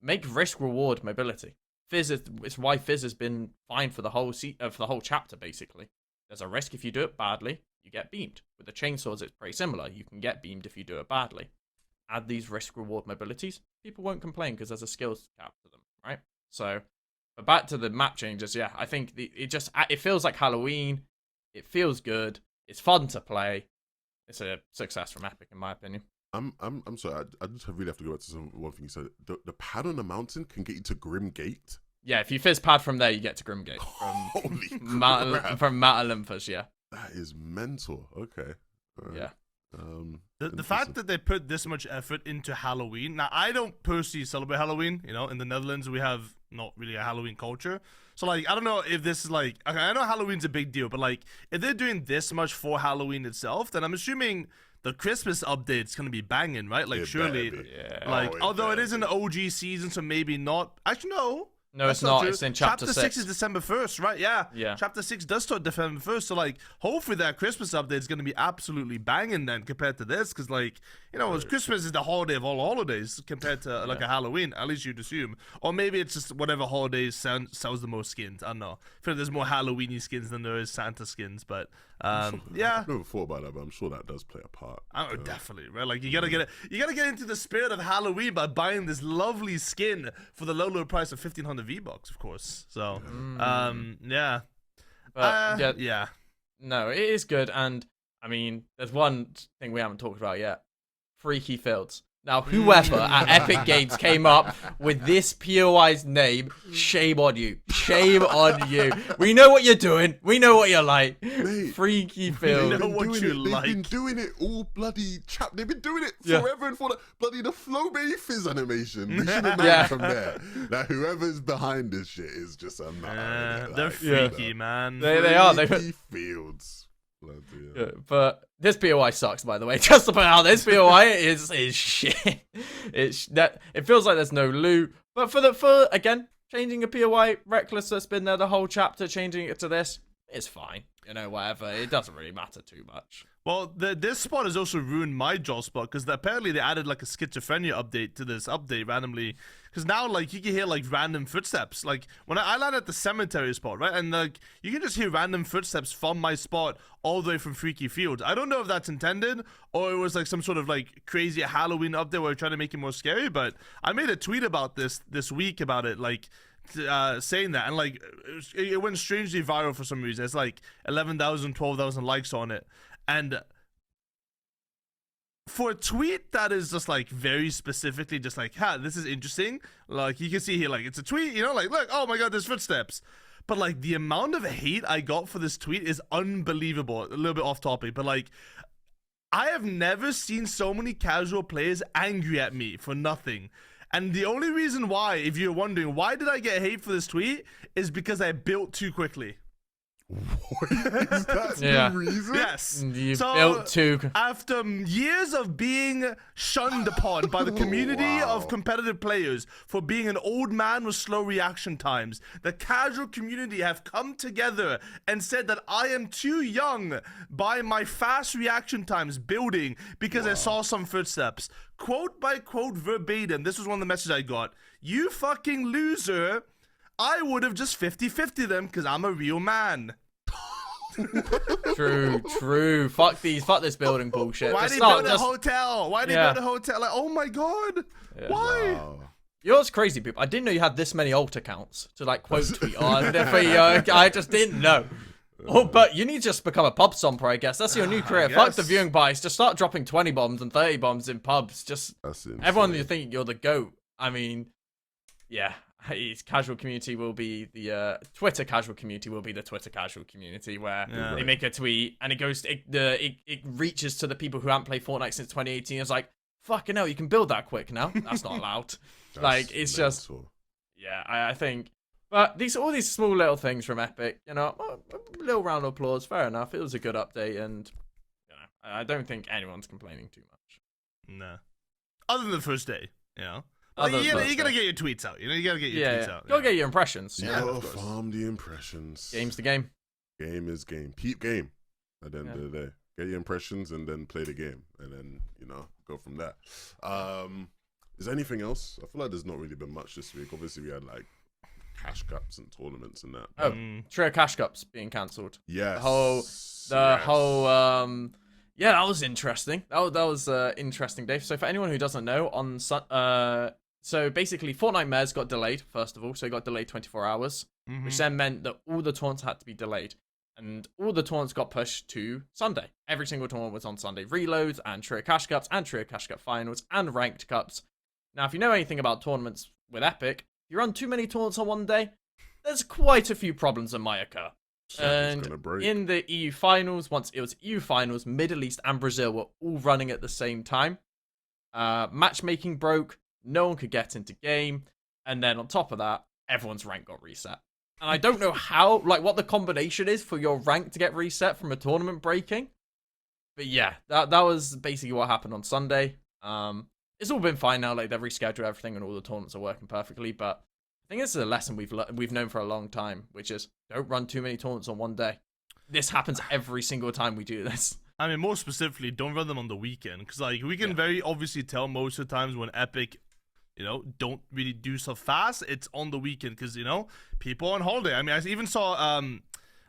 Speaker 4: make risk reward mobility. It's why Fizz has been fine for the whole for the whole chapter. Basically, there's a risk if you do it badly, you get beamed. With the chainsaws, it's pretty similar. You can get beamed if you do it badly. Add these risk reward mobilities, people won't complain because there's a skills cap to them, right? So, but back to the map changes. Yeah, I think it feels like Halloween. It feels good. It's fun to play. It's a success from Epic, in my opinion.
Speaker 1: I'm sorry. I just really have to go back to one thing you said. The pad on the mountain can get you to Grim Gate.
Speaker 4: Yeah, if you fizz pad from there, you get to Grim Gate.
Speaker 1: Holy
Speaker 4: crap. From Mount Olympus, yeah.
Speaker 1: That is mental. Okay. Right.
Speaker 4: Yeah.
Speaker 3: The fact that they put this much effort into Halloween. Now, I don't personally celebrate Halloween. You know, in the Netherlands, we have not really a Halloween culture. So, like, I don't know if this is like, okay, I know Halloween's a big deal, but like, if they're doing this much for Halloween itself, then I'm assuming the Christmas update's gonna be banging, right? Like, surely, like, although it is an OG season, so maybe not. Actually, no.
Speaker 4: No, it's not. It's in chapter 6.
Speaker 3: Chapter 6 is December 1st, right? Yeah.
Speaker 4: Yeah.
Speaker 3: Chapter 6 does start December 1st, so, like, hopefully that Christmas update is going to be absolutely banging then compared to this, because, like, you know, Christmas is the holiday of all holidays compared to, like, a Halloween, at least you'd assume. Or maybe it's just whatever holiday sells the most skins. I don't know. I feel like there's more Halloween-y skins than there is Santa skins, but, yeah.
Speaker 1: I've never thought about that, but I'm sure that does play a part.
Speaker 3: Oh, definitely, right? Like, you gotta get into the spirit of Halloween by buying this lovely skin for the low price of 1,500 V-Bucks, of course. So, yeah.
Speaker 4: But,
Speaker 3: yeah.
Speaker 4: No, it is good, and I mean, there's one thing we haven't talked about yet: Freaky Fields. Now, whoever at Epic Games came up with this POI's name, shame on you. Shame on you. We know what you're doing. We know what you're like.
Speaker 1: Mate,
Speaker 4: Freaky Fields.
Speaker 3: We know what you like.
Speaker 1: They've been doing it all bloody They've been doing it forever and for the Flow Baby Fizz animation. We should have known from there. Now, whoever's behind this shit is just a nut.
Speaker 3: They're freaky, man.
Speaker 4: They are.
Speaker 1: Freaky Fields.
Speaker 4: Yeah, but this POI sucks, by the way. Just about how this POI is shit. It feels like there's no loot. But for again, changing a POI reckless that's been there the whole chapter, changing it to this, it's fine. You know, whatever. It doesn't really matter too much.
Speaker 3: Well, this spot has also ruined my jaw spot because apparently they added like a schizophrenia update to this update randomly. Because now, like, you can hear like random footsteps. Like when I land at the cemetery spot, right, and like you can just hear random footsteps from my spot all the way from Freaky Fields. I don't know if that's intended or it was like some sort of like crazy Halloween update where we're trying to make it more scary. But I made a tweet about this week about it, like. Saying that, and like it went strangely viral for some reason. It's like 11,000 12,000 likes on it, and for a tweet that is just like very specifically just like, this is interesting, like you can see here, like it's a tweet, you know, like look, oh my god, there's footsteps. But like the amount of hate I got for this tweet is unbelievable. A little bit off topic, but like I have never seen so many casual players angry at me for nothing. And the only reason why, if you're wondering, why did I get hate for this tweet, is because I built too quickly.
Speaker 1: What? Is that the reason?
Speaker 3: Yes.
Speaker 4: You built too.
Speaker 3: After years of being shunned upon by the community of competitive players for being an old man with slow reaction times, the casual community have come together and said that I am too young by my fast reaction times building because I saw some footsteps. Quote by quote verbatim, this was one of the messages I got. You fucking loser. I would have just 50-50 them because I'm a real man.
Speaker 4: True. Fuck this building bullshit.
Speaker 3: Why did he build a hotel? Why did he build a hotel? Like, oh my god.
Speaker 4: Yeah.
Speaker 3: Why?
Speaker 1: Wow.
Speaker 4: You know what's crazy, people? I didn't know you had this many alt accounts to like quote tweet on. I just didn't know. Oh, but you need to just become a pub stomper, I guess. That's your new career. Fuck the viewing bias. Just start dropping 20 bombs and 30 bombs in pubs. Just everyone you think you're the GOAT. I mean, yeah. Casual community will be the Twitter casual community will be the Twitter casual community where they make a tweet and it goes it reaches to the people who haven't played Fortnite since 2018. It's like, fucking hell, you can build that quick now. That's not allowed. Like it's just I think. But all these small little things from Epic, you know, a little round of applause, fair enough. It was a good update, and you know, I don't think anyone's complaining too much.
Speaker 3: No, other than the first day, you know. Like, you gotta get your tweets out. You know, you gotta get your tweets out.
Speaker 4: Gotta get your impressions.
Speaker 1: You gotta farm the impressions.
Speaker 4: Game's the game.
Speaker 1: Game is game. Peep game. At the end of the day, get your impressions and then play the game, and then you know go from there. Is there anything else? I feel like there's not really been much this week. Obviously, we had like cash cups and tournaments and that.
Speaker 4: Oh, Trio Cash Cups being cancelled.
Speaker 1: Yes.
Speaker 4: The whole yeah, that was interesting. That was an interesting day. So for anyone who doesn't know, so basically Fortnitemares got delayed, first of all. So it got delayed 24 hours, which then meant that all the tournaments had to be delayed. And all the tournaments got pushed to Sunday. Every single tournament was on Sunday. Reloads and Trio Cash Cups and Trio Cash Cup finals and ranked cups. Now, if you know anything about tournaments with Epic, if you run too many tournaments on one day, there's quite a few problems that might occur. And in the EU finals, once it was EU finals, Middle East and Brazil were all running at the same time. Matchmaking broke. No one could get into game. And then on top of that, everyone's rank got reset. And I don't know how, like, what the combination is for your rank to get reset from a tournament breaking. But yeah, that was basically what happened on Sunday. It's all been fine now. Like, they've rescheduled everything and all the tournaments are working perfectly. But I think this is a lesson we've known for a long time, which is don't run too many tournaments on one day. This happens every single time we do this.
Speaker 3: I mean, more specifically, don't run them on the weekend. Because, like, we can very obviously tell most of the times when Epic, you know, don't really do stuff fast, it's on the weekend. Because, you know, people are on holiday. I mean, I even saw,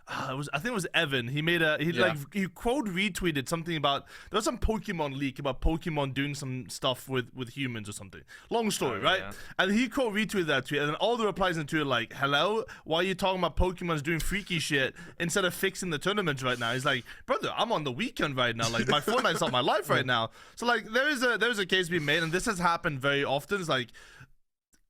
Speaker 3: I think it was Evan. He made he quote retweeted something about, there was some Pokemon leak about Pokemon doing some stuff with humans or something. Long story, right? Yeah. And he quote retweeted that tweet, and then all the replies into it like, hello, why are you talking about Pokemon's doing freaky shit instead of fixing the tournaments right now? He's like, brother, I'm on the weekend right now. Like, my Fortnite's not my life right now. So like, there's a case being made, and this has happened very often. It's like,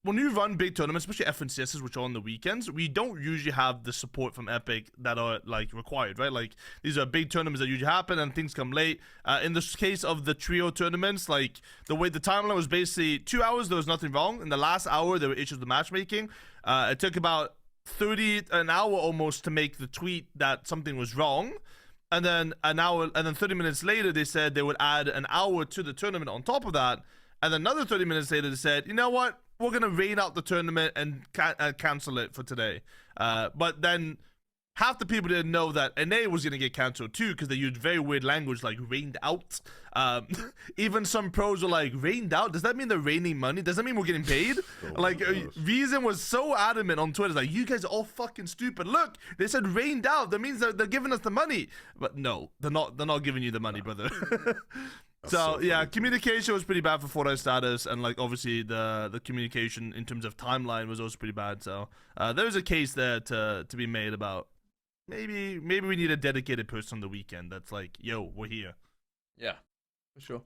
Speaker 3: when you run big tournaments, especially FNTasias, which are on the weekends, we don't usually have the support from Epic that are like required, right? Like, these are big tournaments that usually happen and things come late. In the case of the trio tournaments, like the way the timeline was basically 2 hours, there was nothing wrong. In the last hour, there were issues with matchmaking. It took about an hour almost to make the tweet that something was wrong. And then 30 minutes later, they said they would add an hour to the tournament on top of that. And then another 30 minutes later, they said, you know what? We're going to rain out the tournament and cancel it for today. But then half the people didn't know that NA was gonna get cancelled too, because they used very weird language like rained out. Even some pros were like, rained out? Does that mean they're raining money? Does that mean we're getting paid? Reason was so adamant on Twitter, like, you guys are all fucking stupid. Look, they said rained out. That means they're giving us the money. But no, they're not giving you the money, brother. So yeah, communication was pretty bad for Fortnite status, and like obviously the communication in terms of timeline was also pretty bad. So there's a case there to be made about maybe we need a dedicated person on the weekend that's like, yo, we're here.
Speaker 4: Yeah, for sure.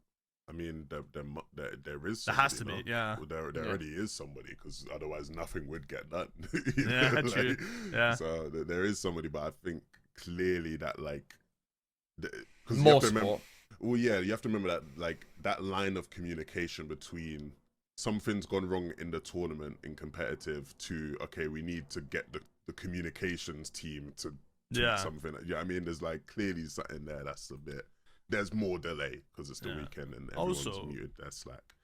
Speaker 1: I mean, there is.
Speaker 3: There has to be, yeah.
Speaker 1: There already is somebody, because otherwise nothing would get done.
Speaker 3: Yeah, like, true. Yeah.
Speaker 1: So there is somebody, but I think clearly that like, because
Speaker 4: more support.
Speaker 1: Well, yeah, you have to remember that like that line of communication between something's gone wrong in the tournament in competitive to, okay, we need to get the communications team to do something. Yeah, I mean, there's like clearly something there that's a bit. There's more delay because it's the weekend and everyone's
Speaker 3: also
Speaker 1: muted their Slack.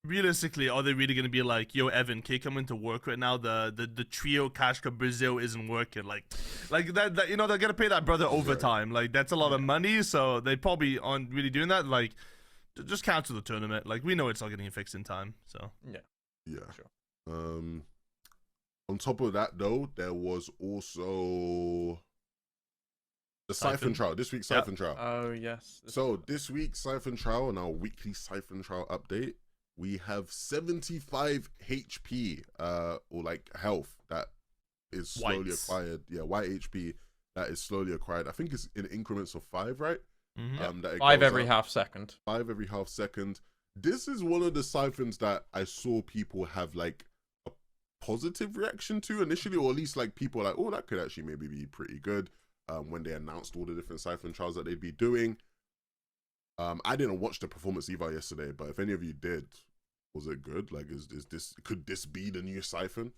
Speaker 3: Realistically, are they really gonna be like, yo, Evan, can you come into work right now? The trio Kashka Brazil isn't working. Like that you know, they're gonna pay that brother overtime. Like that's a lot of money, so they probably aren't really doing that. Like, just cancel the tournament. Like, we know it's not getting fixed in time. So
Speaker 1: yeah, sure. On top of that, though, there was also the Siphon trial. This week's Siphon trial.
Speaker 4: Oh yes.
Speaker 1: So this week's Siphon trial and our weekly Siphon trial update. We have 75 HP, or like health that is slowly acquired. Yeah, white HP that is slowly acquired. I think it's in increments of 5, right?
Speaker 4: Mm-hmm.
Speaker 1: That
Speaker 4: 5 every half second.
Speaker 1: 5 every half second. This is one of the siphons that I saw people have like a positive reaction to initially, or at least like people are like, oh, that could actually maybe be pretty good. When they announced all the different siphon trials that they'd be doing. I didn't watch the performance eval yesterday, but if any of you did, was it good? Like, could this be the new Siphon?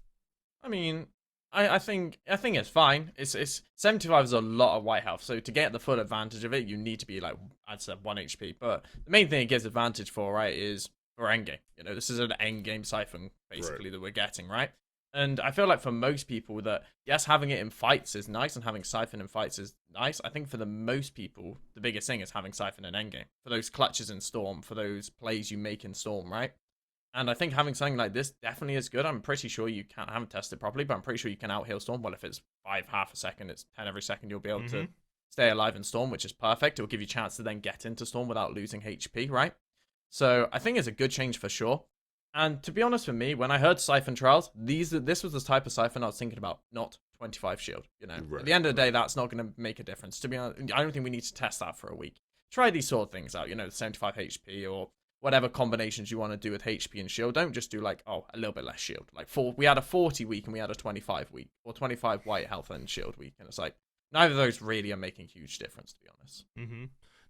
Speaker 4: I mean, I think it's fine. It's 75 is a lot of white health, so to get the full advantage of it, you need to be like, I'd say 1 HP. But the main thing it gives advantage for, right, is for endgame. You know, this is an endgame Siphon basically that we're getting, right? And I feel like for most people that, yes, having it in fights is nice and having Siphon in fights is nice. I think for the most people, the biggest thing is having Siphon in endgame. For those clutches in Storm, for those plays you make in Storm, right? And I think having something like this definitely is good. I'm pretty sure you can't, I haven't tested properly, but I'm pretty sure you can out-heal Storm. Well, if it's 5 half a second, it's 10 every second, you'll be able to stay alive in Storm, which is perfect. It'll give you a chance to then get into Storm without losing HP, right? So I think it's a good change for sure. And to be honest with me, when I heard Siphon trials, this was the type of Siphon I was thinking about, not 25 shield. You know, at the end of the day, that's not going to make a difference. To be honest, I don't think we need to test that for a week. Try these sort of things out, you know, the 75 HP or whatever combinations you want to do with HP and shield. Don't just do like, oh, a little bit less shield. Like we had a 40 week and we had a 25 week, or 25 white health and shield week, and it's like neither of those really are making a huge difference, to be honest.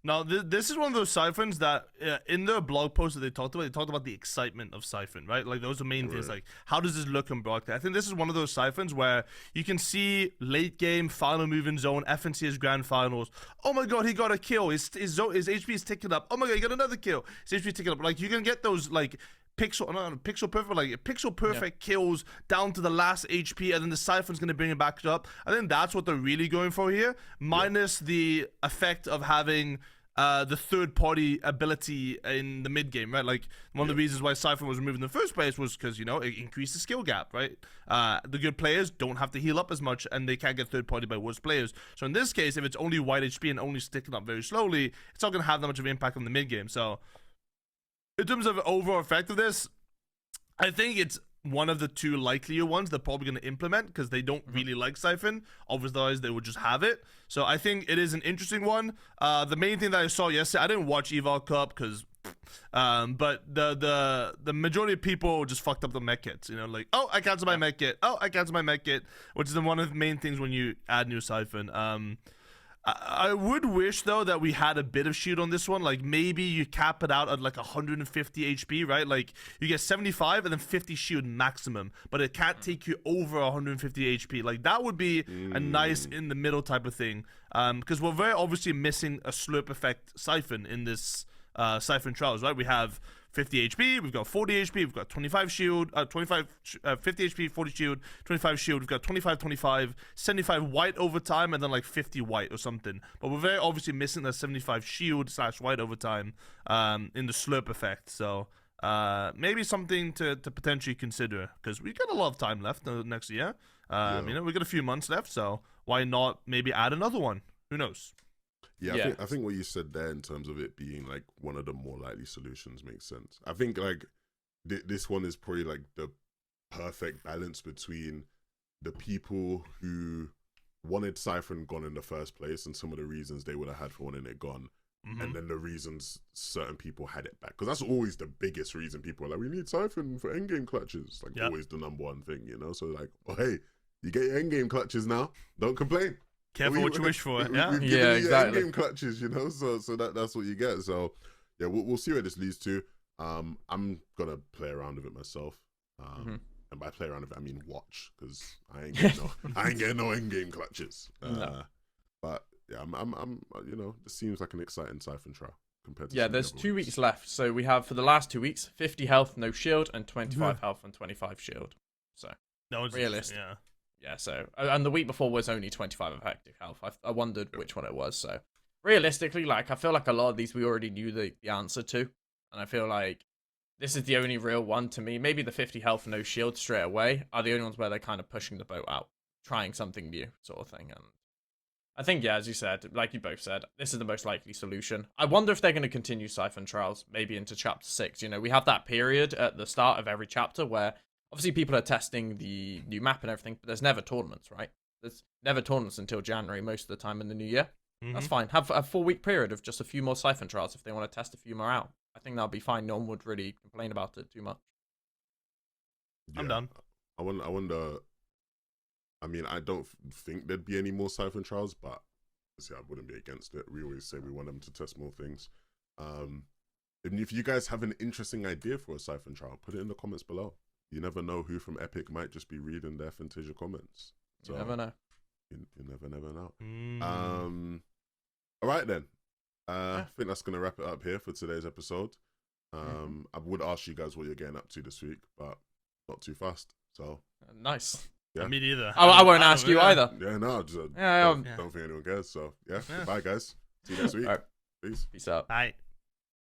Speaker 3: Now, this is one of those Siphons that in their blog post that they talked about the excitement of Siphon, right? Like, those are main things, like, how does this look in broadcast? I think this is one of those Siphons where you can see late game, final move in zone, FNTasia's grand finals. Oh my god, he got a kill. His HP is ticking up. Oh my god, he got another kill. His HP is ticking up. Like, you can get those, like, pixel perfect kills down to the last HP, and then the Siphon's going to bring it back up. I think that's what they're really going for here, minus the effect of having the third-party ability in the mid-game, right? Like, one of the reasons why Siphon was removed in the first place was because, you know, it increased the skill gap, right? The good players don't have to heal up as much, and they can't get third-party by worse players. So in this case, if it's only white HP and only sticking up very slowly, it's not going to have that much of an impact on the mid-game. So in terms of overall effect of this, I think it's one of the 2 likelier ones they're probably going to implement, because they don't really like Siphon. Otherwise, they would just have it. So I think it is an interesting one. The main thing that I saw yesterday, I didn't watch Eval Cup because, but the majority of people just fucked up the mech kits. You know, like, oh, I canceled my mech kit. Oh, I canceled my mech kit, which is one of the main things when you add new Siphon. I would wish, though, that we had a bit of shield on this one. Like, maybe you cap it out at, like, 150 HP, right? Like, you get 75 and then 50 shield maximum, but it can't take you over 150 HP. Like, that would be a nice in-the-middle type of thing. Because we're very obviously missing a slurp effect Siphon in this Siphon trials, right? We have 50 HP, we've got 40 HP, we've got 25 shield, 50 HP, 40 shield, 25 shield, we've got 25, 25, 75 white overtime, and then like 50 white or something. But we're very obviously missing that 75 shield / white overtime in the slurp effect. So maybe something to potentially consider, because we got a lot of time left next year. You know, we got a few months left, so why not maybe add another one? Who knows?
Speaker 1: Yeah, I think what you said there in terms of it being like one of the more likely solutions makes sense. I think like this one is probably like the perfect balance between the people who wanted Siphon gone in the first place and some of the reasons they would have had for wanting it gone, and then the reasons certain people had it back. Because that's always the biggest reason people are like, we need Siphon for endgame clutches. Like always the #1 thing, you know? So like, oh, hey, you get your endgame clutches now. Don't complain.
Speaker 3: Careful what you wish for.
Speaker 1: We've
Speaker 3: Yeah,
Speaker 1: given you
Speaker 4: exactly.
Speaker 1: Endgame clutches, you know. So that's what you get. So yeah, we'll see where this leads to. I'm gonna play around with it myself. And by play around with it, I mean watch, because I ain't getting no endgame clutches.
Speaker 4: No.
Speaker 1: But yeah, I'm you know, this seems like an exciting Siphon trial compared to
Speaker 4: there's 2 weeks left. So we have for the last 2 weeks 50 health, no shield, and 25 health and 25 shield. So realistic. Yeah, so, and the week before was only 25 effective health. I wondered which one it was. So, realistically, like, I feel like a lot of these we already knew the answer to. And I feel like this is the only real one to me. Maybe the 50 health, no shield straight away are the only ones where they're kind of pushing the boat out, trying something new, sort of thing. And I think, yeah, as you said, like you both said, this is the most likely solution. I wonder if they're going to continue Siphon trials, maybe into chapter 6. You know, we have that period at the start of every chapter where obviously people are testing the new map and everything, but there's never tournaments, right? There's never tournaments until January most of the time in the new year. That's fine. Have a 4-week period of just a few more Siphon trials if they want to test a few more out. I think that'll be fine. No one would really complain about it too much.
Speaker 1: Yeah,
Speaker 3: I'm done.
Speaker 1: I wonder. I mean, I don't think there'd be any more Siphon trials, but I wouldn't be against it. We always say we want them to test more things. And if you guys have an interesting idea for a Siphon trial, put it in the comments below. You never know who from Epic might just be reading their FNtasia comments. So,
Speaker 4: you never know.
Speaker 1: You never know. All right then. I think that's gonna wrap it up here for today's episode. I would ask you guys what you're getting up to this week, but not too fast. So
Speaker 4: nice.
Speaker 1: Yeah.
Speaker 3: Me neither.
Speaker 4: I won't ask you either.
Speaker 1: Yeah, no, just, don't think anyone cares. So yeah, goodbye guys. See you next week.
Speaker 4: Right.
Speaker 1: Peace.
Speaker 4: Peace out.
Speaker 3: Bye.